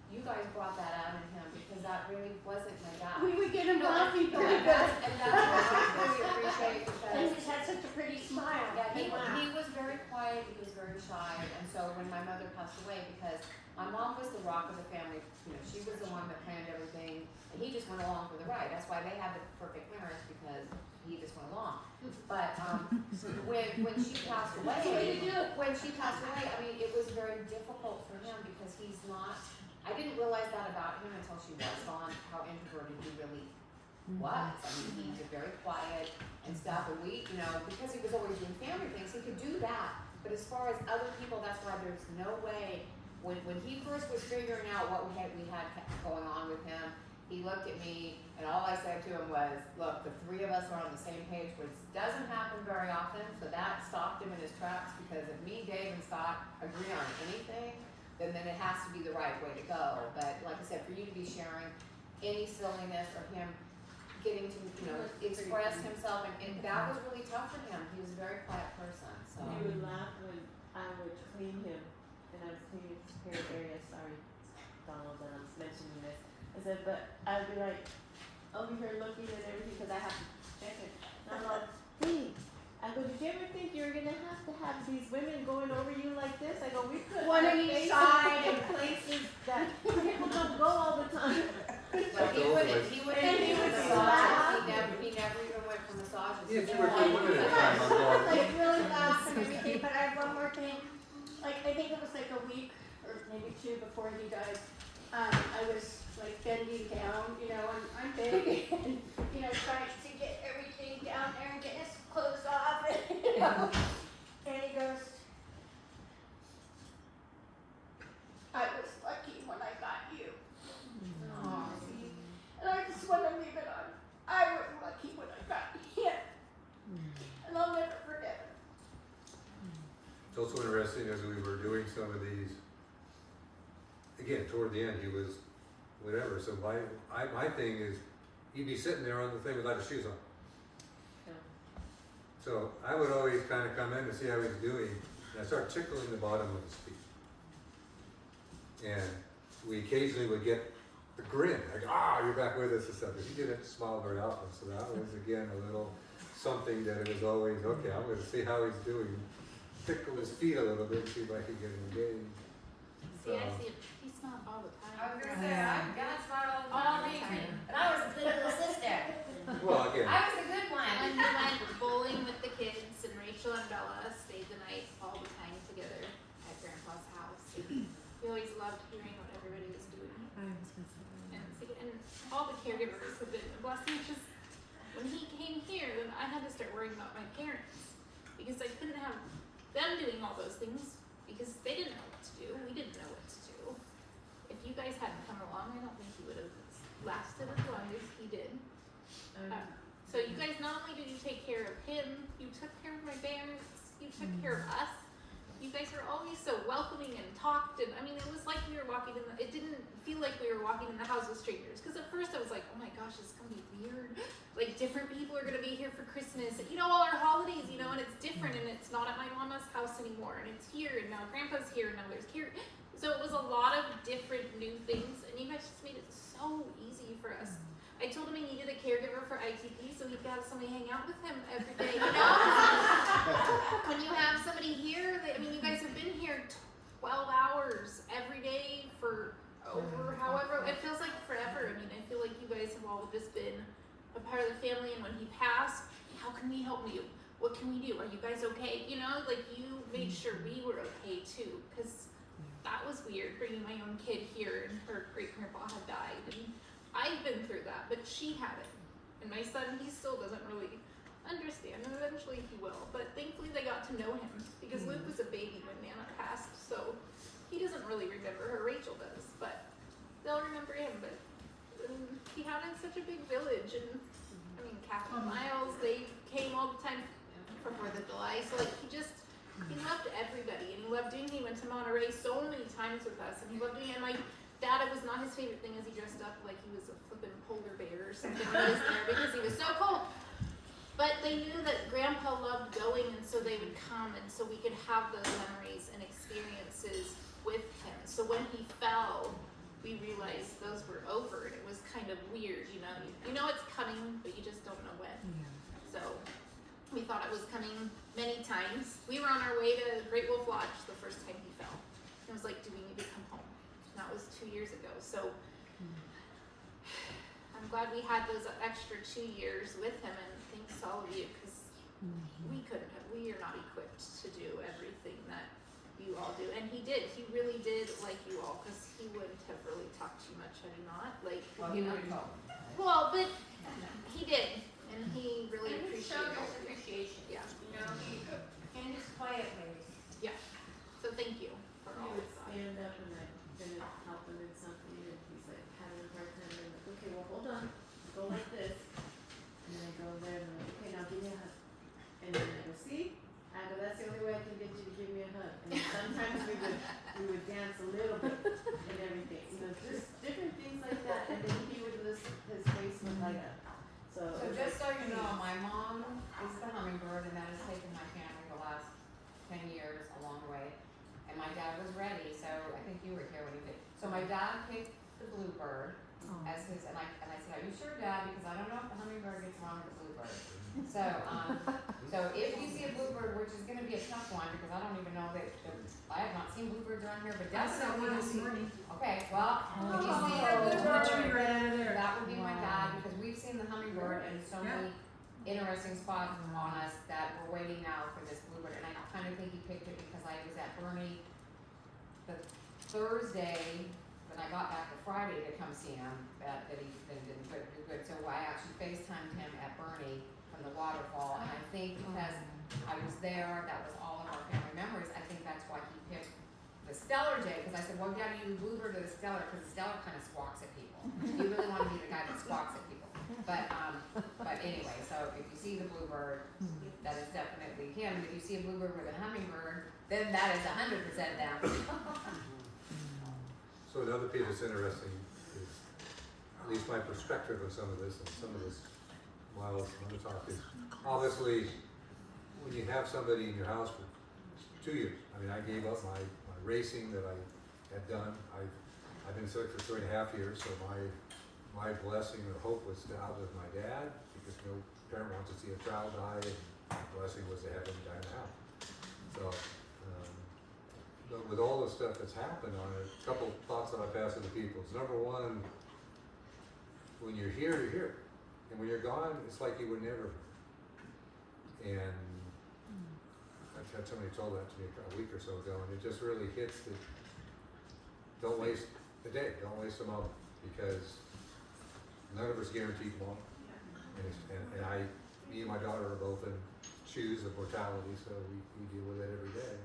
you guys brought that out in him because that really wasn't my dad. We would get him laughing No, pretty and good. that's what I really appreciate And because he had such a pretty smile. yeah, he laughed. was very quiet, he was very shy, and so when my mother passed away, because my mom was the rock of the family, she was the one that planned everything, and he just went along for the ride. That's why they had the perfect marriage, because he just went along. But when she passed away, I mean, it was very difficult for him because he's not. I didn't realize that about him until she was gone, how introverted he really was. I mean, he's very quiet and stuff, and we, because he was always doing family things, he could do that. But as far as other people, that's why there's no way. When he first was figuring out what we had going on with him, he looked at me, and all I said to him was, look, the three of us are on the same page, which doesn't happen very often, so that stopped him in his tracks, because if me, Dave, and Scott agree on anything, then it has to be the right way to go. But like I said, for you to be sharing any silliness or him getting to, express himself, and that was really tough for him. He was a very quiet person, so. He would laugh when I would clean him, and I was cleaning his hair area. Sorry, Donald, that I was mentioning this. I said, but I'd be like over here looking at everything because I have to check it. And I'm like, hey, I go, did you ever think you were gonna have these women going over you like this? I go, we put One our on each faces side. in places that people don't go all the time. But he wouldn't massage. He never even went for massages. If you were doing one at a time, I'm going. Really fast and everything, but I have one more thing. I think it was a week or maybe 2 before he died. I was bending down, and I'm big and, trying to get everything down there and get his clothes off, and he goes, I was lucky when I got you. Oh, see. And I just want to leave it on. I was lucky when I got him. And I'll never forget it. It's also interesting as we were doing some of these, again, toward the end, he was whatever. So my thing is, he'd be sitting there on the thing without his shoes on. Yeah. So I would always kind of come in to see how he's doing, and I start tickling the bottom of his feet. And we occasionally would get a grin, like, you're back with us and stuff. But he didn't smile very often, so that was again a little something that it was always, okay, I'm gonna see how he's doing. Tickle his feet a little bit, see if I can get him engaged. See, I see it, he smiles all the time. I was gonna say, I'm gonna smile all the All time. the time. But I was a good little sister. Well, again, I was a good one. When we went bowling with the kids, and Rachel and Bella stayed the night all the time together at Grandpa's house. We always loved hearing what everybody was doing. And all the caregivers have been a blessing. Just when he came here, then I had to start worrying about my parents because I couldn't have them doing all those things because they didn't know what to do. We didn't know what to do. If you guys hadn't come along, I don't think he would have lasted as long as he did. So you guys, not only did you take care of him, you took care of my parents, you took care of us. You guys were always so welcoming and talked, and I mean, it was like we were walking in it didn't feel like we were walking in the house with strangers. Because at first I was like, oh my gosh, this is gonna be weird. Like, different people are gonna be here for Christmas, and all our holidays, and it's different, and it's not at my mama's house anymore, and it's here, and now Grandpa's here, and now there's here. So it was a lot of different new things, and you guys just made it so easy for us. I told him he needed a caregiver for ITP so he could have somebody hang out with him every day, When you have somebody here, you guys have been here 12 hours every day for over however, it feels like forever. I feel like you guys have all just been a part of the family, and when he passed, how can we help you? What can we do? Are you guys okay? You made sure we were okay too, because that was weird, bringing my own kid here and her great-grandpa had died, and I've been through that, but she hadn't. And my son, he still doesn't really understand, and eventually he will. But thankfully they got to know him, because Luke was a baby when Nana passed, so he doesn't really remember her. Rachel does, but they'll remember him. But he had in such a big village, and Catherine Miles, they came all the time for 4th of July, so he loved everybody, and he loved doing, he went to Monterey so many times with us, and he loved doing, and my dad, it was not his favorite thing as he dressed up like he was a flippin' polar bear or something when he was there because he was so cold. But they knew that Grandpa loved going, and so they would come, and so we could have those memories and experiences with him. So when he fell, we realized those were over, and it was kind of weird, you know it's coming, but you just don't know when. So we thought it was coming many times. We were on our way to Great Wolf Lodge the first time he fell. It was like, do we need to come home? That was 2 years ago. So I'm glad we had those extra 2 years with him, and thanks to all of you, because we are not equipped to do everything that you all do. And he did. He really did like you all, because he wouldn't have really talked too much had he not. Well, but he did, and he really appreciated it. Appreciation. Yeah. And his quiet ways. Yeah. So thank you for He all would of that. stand up and gonna help him in something, and he's like having a hard time, and I'm like, okay, well, hold on, go like this, and then I go over there, and I'm like, okay, now give me a hug, and then I go, see, that's the only way I can get you to give me a hug, and sometimes we would dance a little bit and everything, just different things like that, and then he would listen, his face would light up. So just so you know, my mom is the hummingbird, and that has taken my family the last 10 years a long way. And my dad was ready, so I think you were here when he did. So my dad picked the bluebird as his, and I said, are you sure, Dad? Because I don't know if the hummingbird gets along with the bluebird. So if you see a bluebird, which is going to be a tough one, because I don't even know that I have not seen bluebirds around here, but definitely this morning. Okay, well, if you see a bluebird, that would be my dad, because we've seen the hummingbird in so many interesting spots on us that we're waiting now for this bluebird, and I kind of think he picked it because I was at Bernie the Thursday when I got back the Friday to come see him, that he didn't do good. So I actually FaceTimed him at Bernie from the waterfall, and I think because I was there, that was all of our family memories, I think that's why he picked the Stellar Jay, because I said, well, Dad, you bluebird or the Stellar, because the Stellar kind of squawks at people. You really want to be the guy that squawks at people. But anyway, so if you see the bluebird, that is definitely him. If you see a bluebird with a hummingbird, then that is 100% them. So another piece that's interesting is least my perspective of some of this, and some of this, while I'm gonna talk is, obviously, when you have somebody in your house for 2 years, I mean, I gave up my racing that I had done. I've been sick for 3.5 years, so my blessing or hope was to outlive my dad, because no parent wants to see a child die, and my blessing was to have him die in the house. So, but with all the stuff that's happened on it, a couple thoughts that I pass to the people is, number one, when you're here, you're here. And when you're gone, it's like you were never. And I've had somebody told that to me a week or so ago, and it just really hits that don't waste a day, don't waste a moment, because none of us guaranteed tomorrow. And me and my daughter are both in shoes of mortality, so we deal with it every day.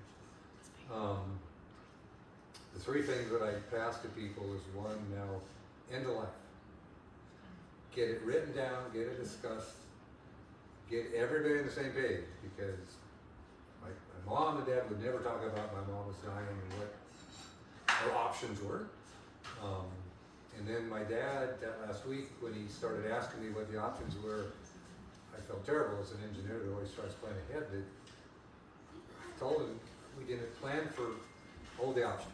The three things that I pass to people is, one, now, end of life. Get it written down, get it discussed, get everybody on the same page, because my mom and dad would never talk about my mom was dying and what her options were. And then my dad, that last week, when he started asking me what the options were, I felt terrible as an engineer that always tries to plan ahead. That I told him we didn't plan for all the options.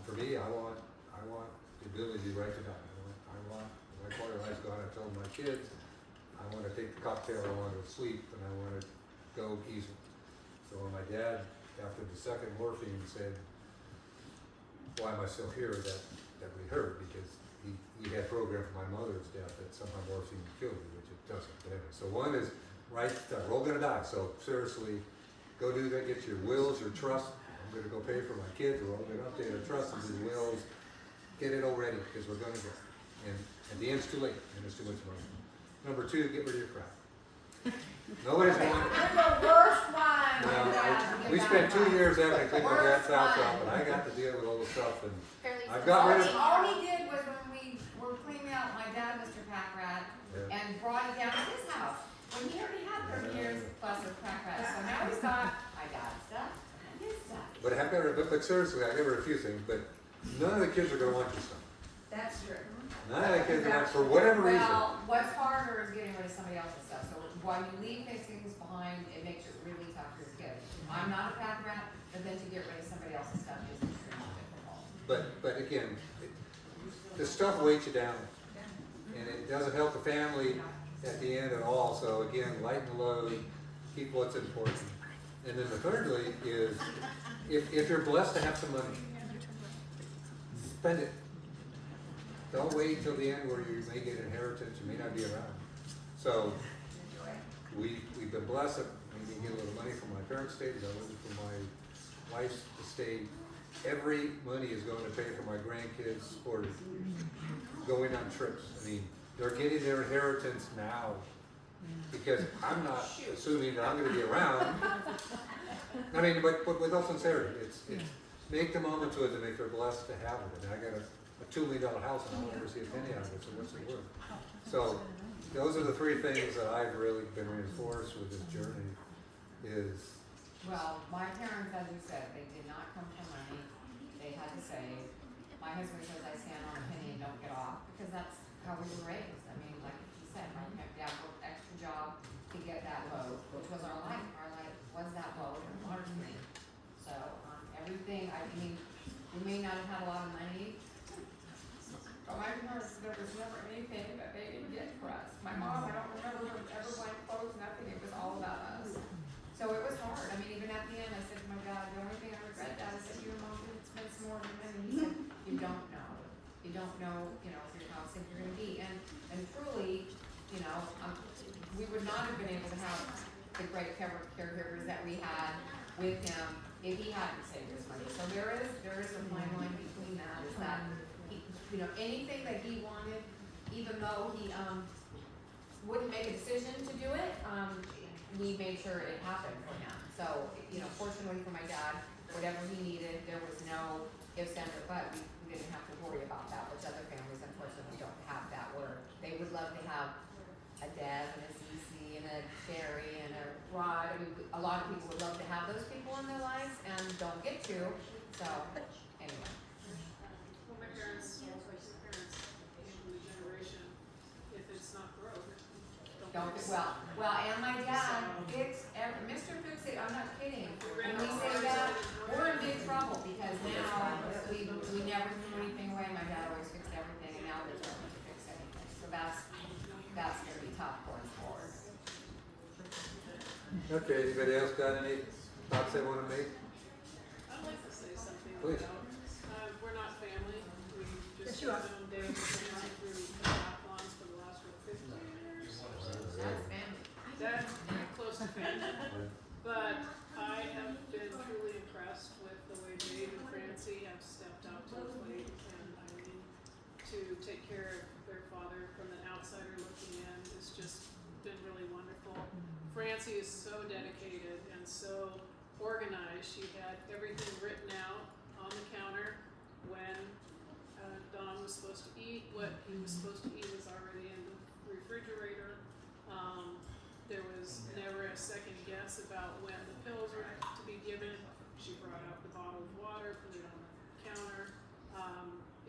For me, I want the ability to write to die. I want my quarter life's gone. I told my kids, I want to take the cocktail, I want to sleep, and I want to go easy. So when my dad, after the second morphine, said, "Why am I still here?" that we heard, because he had programmed for my mother's death that somehow morphine killed me, which it doesn't. But anyway, so one is, right, we're all gonna die. So seriously, go do that. Get your wills, your trust. I'm gonna go pay for my kids. We're all gonna update our trust and do wills. Get it all ready, because we're gonna go. And at the end's too late, and there's too much money. Number two, get rid of your crap. Nobody's going. You're the worst one. We spent 2 years having to clean my dad's house up, and I got to deal with all the stuff, and I've got rid of. All he did was, when we were cleaning out my dad, Mr. Pack Rat, Yeah. and brought it down to his house, when he already had 30 years plus of Pack Rat. So now he's got my dad's stuff and his stuff. But but seriously, I give her a few things, but none of the kids are gonna want your stuff. That's true. None of the kids are want, for whatever reason. Well, what's harder is getting rid of somebody else's stuff. So while you leave these things behind, it makes it really tough for your kid. I'm not a Pack Rat, but then to get rid of somebody else's stuff is extremely difficult. But again, the stuff weights you down, and it doesn't help the family at the end at all. So again, lighten the load, keep what's important. And then the thirdly is, if you're blessed to have some money, spend it. Don't wait till the end where you may get inheritance, you may not be around. So we've been blessed that we can get a little money from my parents' estate, a little from my wife's estate. Every money is going to pay for my grandkids or going on trips. I mean, they're getting their inheritance now, because I'm not assuming that I'm going to be around. I mean, but with all sincerity, it's make the moment to it to make her blessed to have it. I mean, I got a $2 million house and I'll never see a penny out of it, so what's it worth? So those are the three things that I've really been reinforced with this journey is. Well, my parents, as you said, they did not come from money. They had to save. My husband says I stand on a penny and don't get off, because that's how we were raised. I mean, like he said, my dad worked extra job to get that load, which was our life. Our life was that load and largely. So everything, I mean, we may not have had a lot of money, but my parents, there was never anything that they didn't get for us. My mom, I don't remember her ever buying clothes, nothing. It was all about us. So it was hard. I mean, even at the end, I said to my dad, the only thing I regret, Dad, I said, your mom didn't spend some more than money. He said, you don't know. You don't know, how sick you're going to be. And truly, we would not have been able to have the great caregivers that we had with him if he hadn't saved his money. So there is a fine line between that. Is that anything that he wanted, even though he wouldn't make a decision to do it, we made sure it happened for him. So, fortunately for my dad, whatever he needed, there was no ifs, ands, or buts. We didn't have to worry about that, which other families unfortunately don't have that, where they would love to have a Deb and a Cece and a Sherry and a Rod. I mean, a lot of people would love to have those people in their lives and don't get to. So, anyway. Well, my parents, Don't, well, and my dad Mr. Fix It, I'm not kidding. When we say that, we're in big trouble because now we never threw anything away. My dad always fixed everything and now there's no one to fix anything. So that's gonna be tough going forward. Okay, anybody else got any thoughts they wanna make? I'd like to say something Please. about, we're not family, we just Yes, you are. known Dave, we've gone through triathlons for the last 15 years. That's family. That's close to family. But I have been truly impressed with the way Dave and Francie have stepped up to the plate and Eileen to take care of their father from an outsider looking in. It's just been really wonderful. Francie is so dedicated and so organized. She had everything written out on the counter when Don was supposed to eat. What he was supposed to eat was already in the refrigerator. There was never a second guess about when the pills were to be given. She brought out the bottled water, put it on the counter.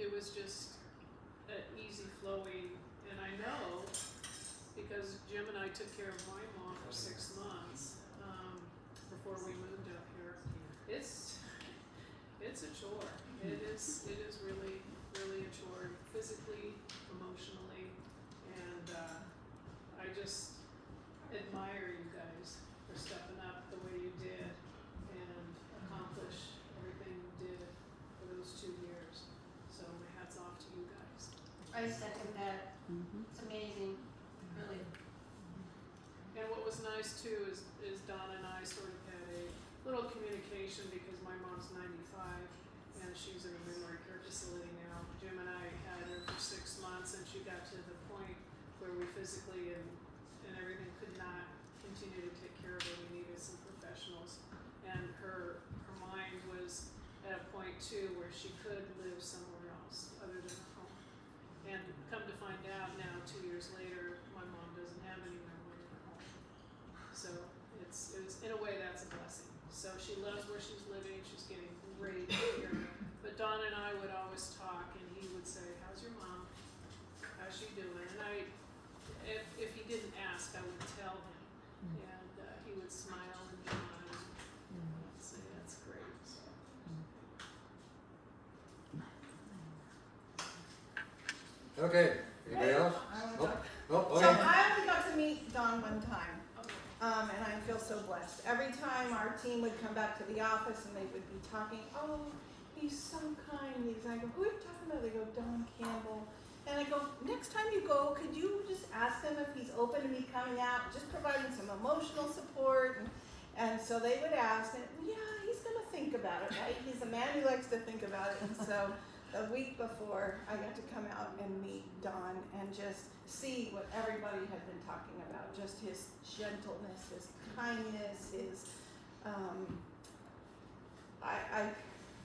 It was just an easy flowing, and I know because Jim and I took care of my mom for 6 months before we moved up here. It's a chore. It is really a chore, physically, emotionally, and I just admire you guys for stepping up the way you did and accomplish everything you did for those 2 years. So my hat's off to you guys. I second that. It's amazing, really. And what was nice too is Don and I sort of had a little communication because my mom's 95 and she's in a memory care facility now. Jim and I had her for 6 months and she got to the point where we physically and everything could not continue to take care of her. We needed some professionals. And her mind was at a point too where she could live somewhere else other than home. And come to find out now, 2 years later, my mom doesn't have any memory of her home. So it was in a way that's a blessing. So she loves where she's living, she's getting great care. But Don and I would always talk and he would say, "How's your mom? How's she doing?" And if he didn't ask, I would tell him. And he would smile and nod and say, "That's great." So. Okay, anybody else? Oh, So okay. I only got to meet Don one time, and I feel so blessed. Every time our team would come back to the office and they would be talking, "Oh, he's so kind." And I go, "Who are you talking about?" They go, "Don Campbell." And I go, "Next time you go, could you just ask him if he's open to me coming out, just providing some emotional support?" And so they would ask, and yeah, he's gonna think about it, right? He's a man who likes to think about it. And so the week before, I got to come out and meet Don and just see what everybody had been talking about, just his gentleness, his kindness, his,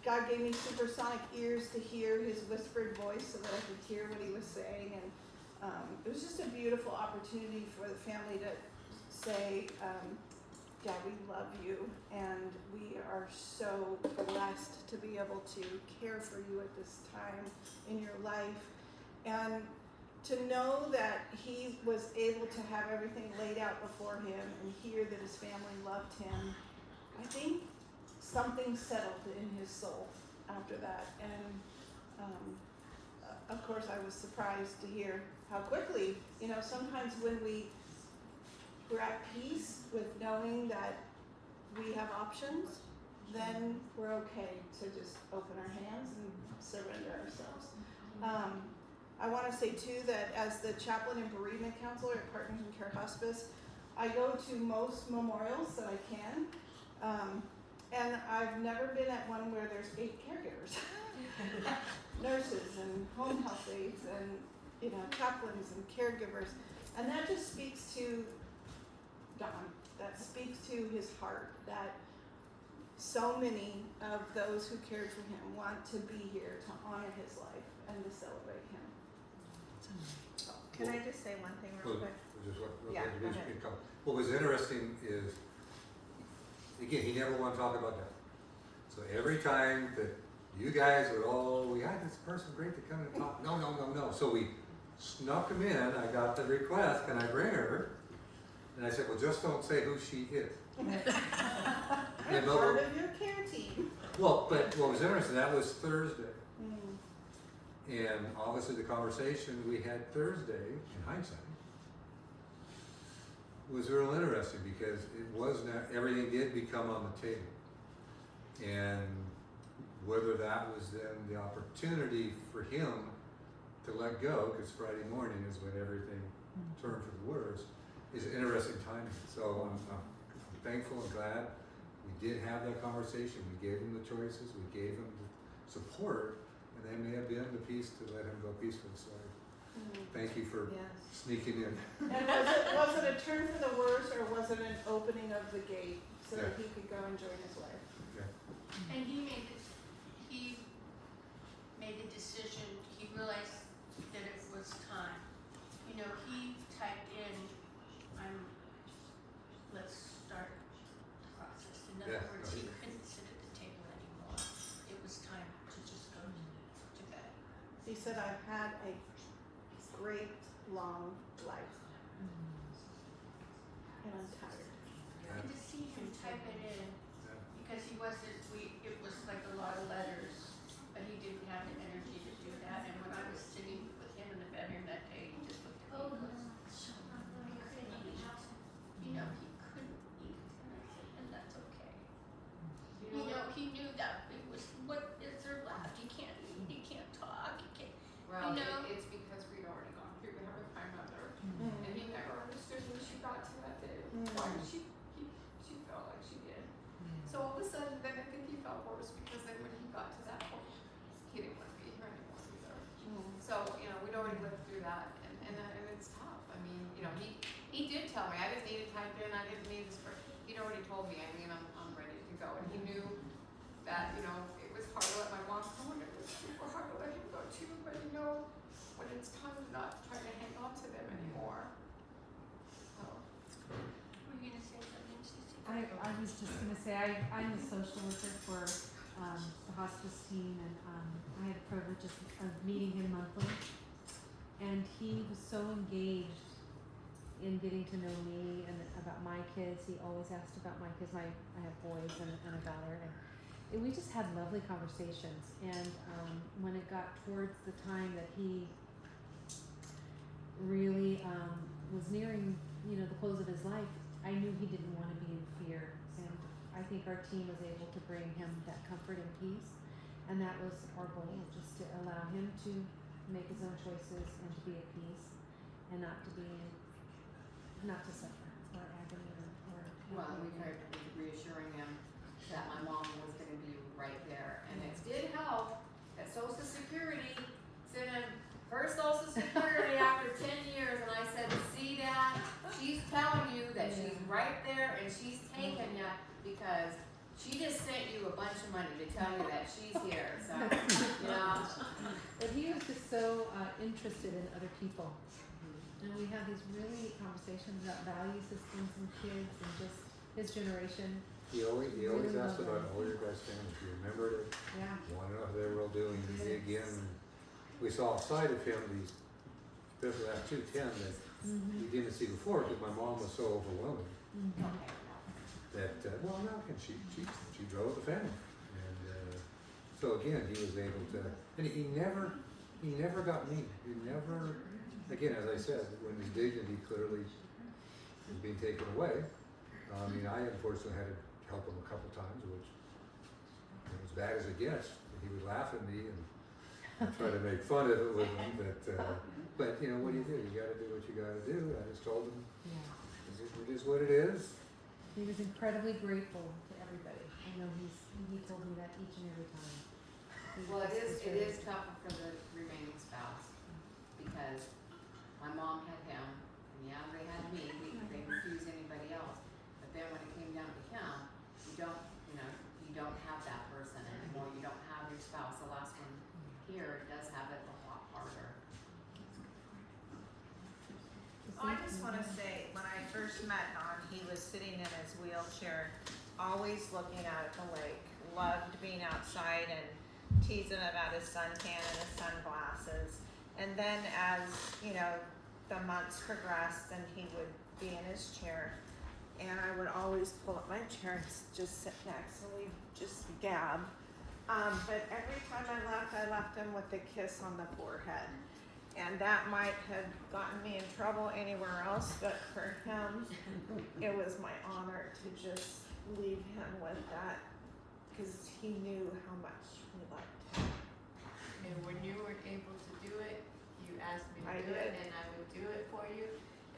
God gave me supersonic ears to hear his whispered voice so that I could hear what he was saying. And it was just a beautiful opportunity for the family to say, yeah, we love you, and we are so blessed to be able to care for you at this time in your life. And to know that he was able to have everything laid out before him and hear that his family loved him, I think something settled in his soul after that. And of course I was surprised to hear how quickly, sometimes when we're at peace with knowing that we have options, then we're okay to just open our hands and surrender ourselves. I want to say too that as the chaplain and bereavement counselor at Partners in Care Hospice, I go to most memorials that I can, and I've never been at one where there's 8 caregivers, nurses and home health aides and chaplains and caregivers, and that just speaks to Don. That speaks to his heart, that so many of those who cared for him want to be here to honor his life and to celebrate him. Can I just say one thing real quick? Yeah, go ahead. What was interesting is, again, he never wanted to talk about that. So every time that you guys would we had this person great to come and talk. No. So we snuck him in. I got the request, can I bring her? And I said, well, just don't say who she is. I'm part of your care team. Well, but what was interesting, that was Thursday. Mm. And obviously the conversation we had Thursday, in hindsight, was real interesting because it was not, everything did become on the table. And whether that was then the opportunity for him to let go, because Friday morning is when everything turned for the worse, is interesting timing. So I'm thankful and glad we did have that conversation. We gave him the choices, we gave him the support, and they may have been the piece to let him go peacefully. So thank you for sneaking in. And was it a turn for the worse, or was it an opening of the gate so that he could go and join his wife? Yeah. And he made a decision, he realized that it was time. You know, he typed in, let's start the process. In other words, he couldn't sit at the table anymore. It was time to just go to bed. He said, I've had a great long life. And I'm tired. And to see him type it in, because he wasn't, it was like a lot of letters, but he didn't have the energy to do that. And when I was sitting with him in the bedroom that day, he just looked at me and goes, so I couldn't eat. You know, he couldn't eat. And I said, and that's okay. You know, he knew that it was, what is there left? You can't eat, you can't talk, you can't, Well, you know. it's because we'd already gone through it with my mother, and he never understood when she got to that day why she felt like she did. So all of a sudden, then I think he felt worse because then when he got to that point, he didn't want to be here anymore either. So you know, we'd already lived through that, and it's tough. I mean, you know, he did tell me I just needed time in, I didn't need this. He'd already told me, I mean, I'm ready to go, and he knew that you know it was hard to let my mom go, and it was super hard to let him go too. But you know, when it's time to not try to hang on to them anymore. So. Were you gonna say something, Cece? I was just gonna say, I'm a social worker for the hospice team, and I had the privilege of meeting him monthly. And he was so engaged in getting to know me and about my kids. He always asked about my kids. I have boys and a daughter, and we just had lovely conversations. And when it got towards the time that he really was nearing, you know, the close of his life, I knew he didn't want to be in fear. And I think our team was able to bring him that comfort and peace. And that was our goal, just to allow him to make his own choices and to be at peace and not to suffer or agony or Well, we tried reassuring him that my mom was going to be right there, and it did help that Social Security sent him her Social Security after 10 years, and I said, see Dad, she's telling you that she's right there and she's taking you because she just sent you a bunch of money to tell you that she's here. So, you know. But he was just so interested in other people. And we had these really conversations about value systems and kids and just his generation. He always asked about all your guys' families. You remembered it. Yeah. You want to know how they were all doing. Again, we saw a side of him, especially that 210 that we didn't see before because my mom was so overwhelming. That well, no, and she drove the family, and so again he was able to, and he never got mean. He never, again, as I said, when his dignity clearly was being taken away. I mean, I unfortunately had to help him a couple times, which was as bad as it gets. He would laugh at me and try to make fun of it with him, but you know what do? You got to do what you got to do. I just told him, it is what it is. He was incredibly grateful to everybody. I know he told me that each and every time. Well, it is tougher for the remaining spouse because my mom had him, and yeah, they had me. They refused anybody else. But then when it came down to him, you don't have that person anymore. You don't have your spouse. The last one here does have it a lot harder. I just want to say, when I first met Don, he was sitting in his wheelchair, always looking out at the lake, loved being outside and teasing about his suntan and his sunglasses. And then as, you know, the months progressed and he would be in his chair, and I would always pull up my chair and just sit next and we'd just gab. But every time I left him with a kiss on the forehead. And that might have gotten me in trouble anywhere else, but for him, it was my honor to just leave him with that, because he knew how much we loved him. And when you weren't able to do it, you asked me to I do it, did. and I would do it for you.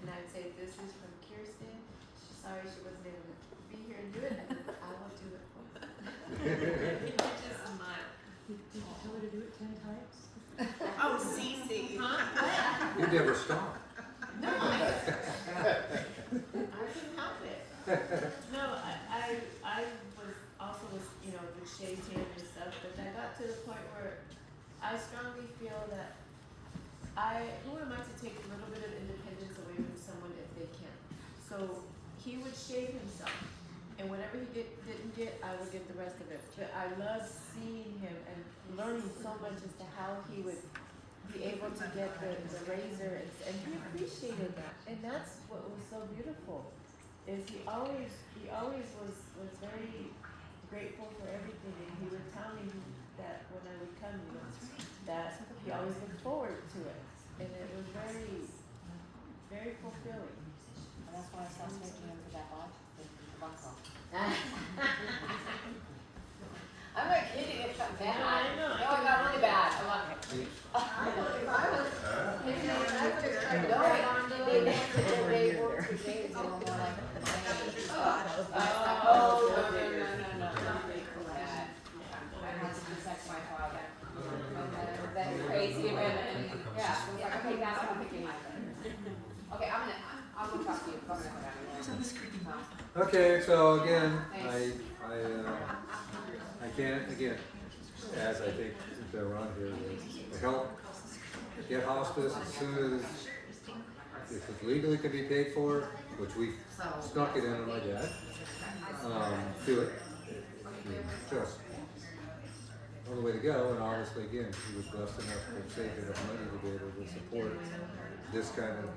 And I'd say, this is from Kirsten. She's sorry she wasn't able to be here and do it. I will do it for you. You just smile. Did you tell her to do it 10 times? Oh, Cece. You never stop. No, I couldn't help it. No, I was also was, you know, would shave him and stuff, but I got to the point where I strongly feel that who am I to take a little bit of independence away from someone if they can't? So he would shave himself, and whatever he didn't get, I would get the rest of it. But I loved seeing him and learning so much as to how he would be able to get the razor, and he appreciated that. And that's what was so beautiful, is he always was very grateful for everything, and he would tell me that when I would come, you know, that he always looked forward to it, and it was very, very fulfilling. And that's why I stopped taking him to that box. I'm not kidding, it's not bad. No, I know. No, it got really bad. I'm like, If I was, they worked for days, they were more like, no. I had to protect my father. That's crazy, and yeah, okay, that's what I'm thinking. Okay, I'm gonna talk to you. Okay, so again, I can't, again, as I think they're on here, to help get hospice as soon as, if it legally can be paid for, which we snuck it in on my dad, do it. Just on the way to go, and obviously again, he was blessed enough to save enough money to be able to support this kind of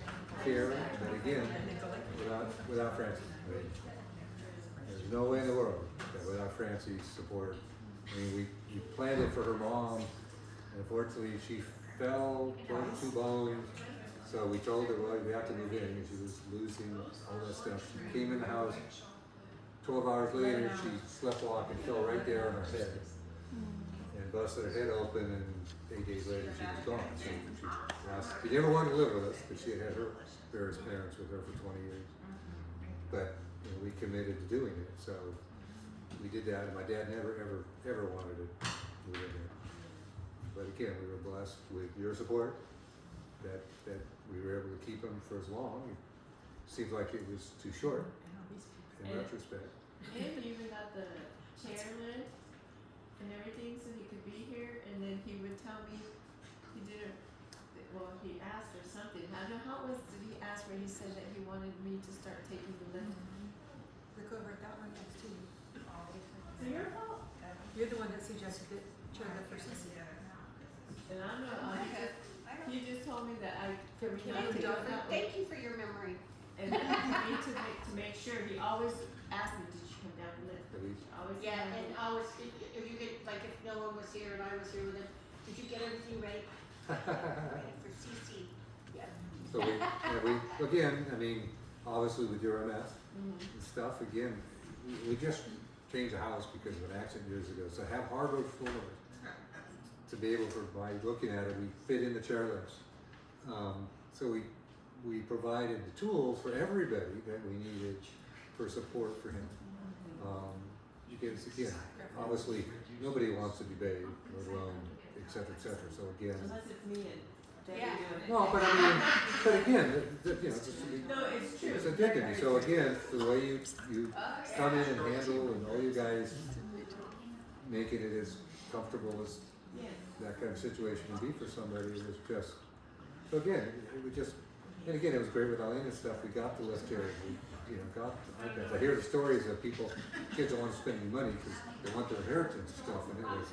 care, but again, without Francis. There's no way in the world that without Francie's support. I mean, we planned it for her mom, and unfortunately she fell, broke 2 bones, so we told her, well, we have to move in, and she was losing all that stuff. She came in the house, 12 hours later, she sleptwalked and fell right there on her head, and busted her head open, and 8 days later she was gone. So she never wanted to live with us, because she had her various parents with her for 20 years. But you know, we committed to doing it, so we did that, and my dad never, ever wanted to move in there. But again, we were blessed with your support, that we were able to keep him for as long. It seems like it was too short, in retrospect. And he even got the chair lift and everything so he could be here, and then he would tell me he asked or something. I don't know how it was, did he ask where he said that he wanted me to start taking the lift? Look over at that one next to you. It's your fault. You're the one that suggested it, chair lift for Sissy. And I'm not, he just told me that for me not to go that way. thank you for your memory. And then for me to make sure, he always asked me, did you come down the lift? Always. Yeah, and always, if you get, like, if no one was here and I was here with him, did you get everything ready? Ready for CC. Yeah. So we again, I mean, obviously with your MS and stuff, again, we just changed the house because of an accident years ago. So have hardwood floors to be able to, by looking at it, we fit in the chairlifts. So we provided the tools for everybody that we needed for support for him. Because again, obviously nobody wants to be bathed, let alone et cetera, so again. Unless it's me and Debbie Yeah. doing it. No, but I mean, but again, you know, just to be, No, it's true. it's a dignity. So again, the way you come in and handle, and all you guys making it as comfortable as Yeah. that kind of situation can be for somebody, it was just, so again, it was just, and again, it was great with Eileen and stuff, we got the lift chairs, we, you know, got the iPads. I hear the stories of people, kids don't want to spend any money because they want their inheritance and stuff, and it was,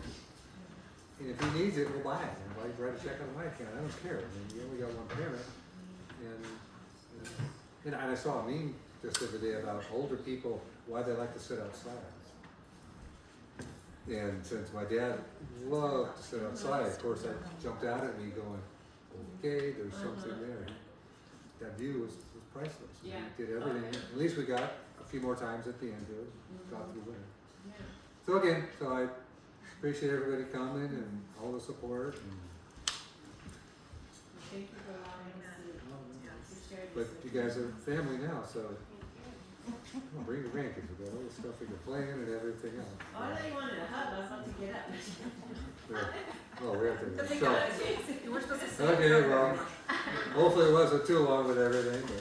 and if he needs it, we'll buy it, and write a check on my account, I don't care, I mean, you only got one parent, and I saw a meme just the other day about older people, why they like to sit outside. And since my dad loved to sit outside, of course that jumped out at me going, okay, there's something there. That view was priceless. Yeah. We did everything. At least we got a few more times at the end of it, got through winter. So again, I appreciate everybody coming and all the support. And, Thank you for allowing us to share this. but with you guys are family now, so well, bring your grandkids. We got all the stuff we can plan and everything else. Oh, I thought you wanted a hug. I was about to get up. Yeah. Oh, we have to. But they So, got a chance. You were supposed to say okay, well, hopefully it wasn't too long with everything, but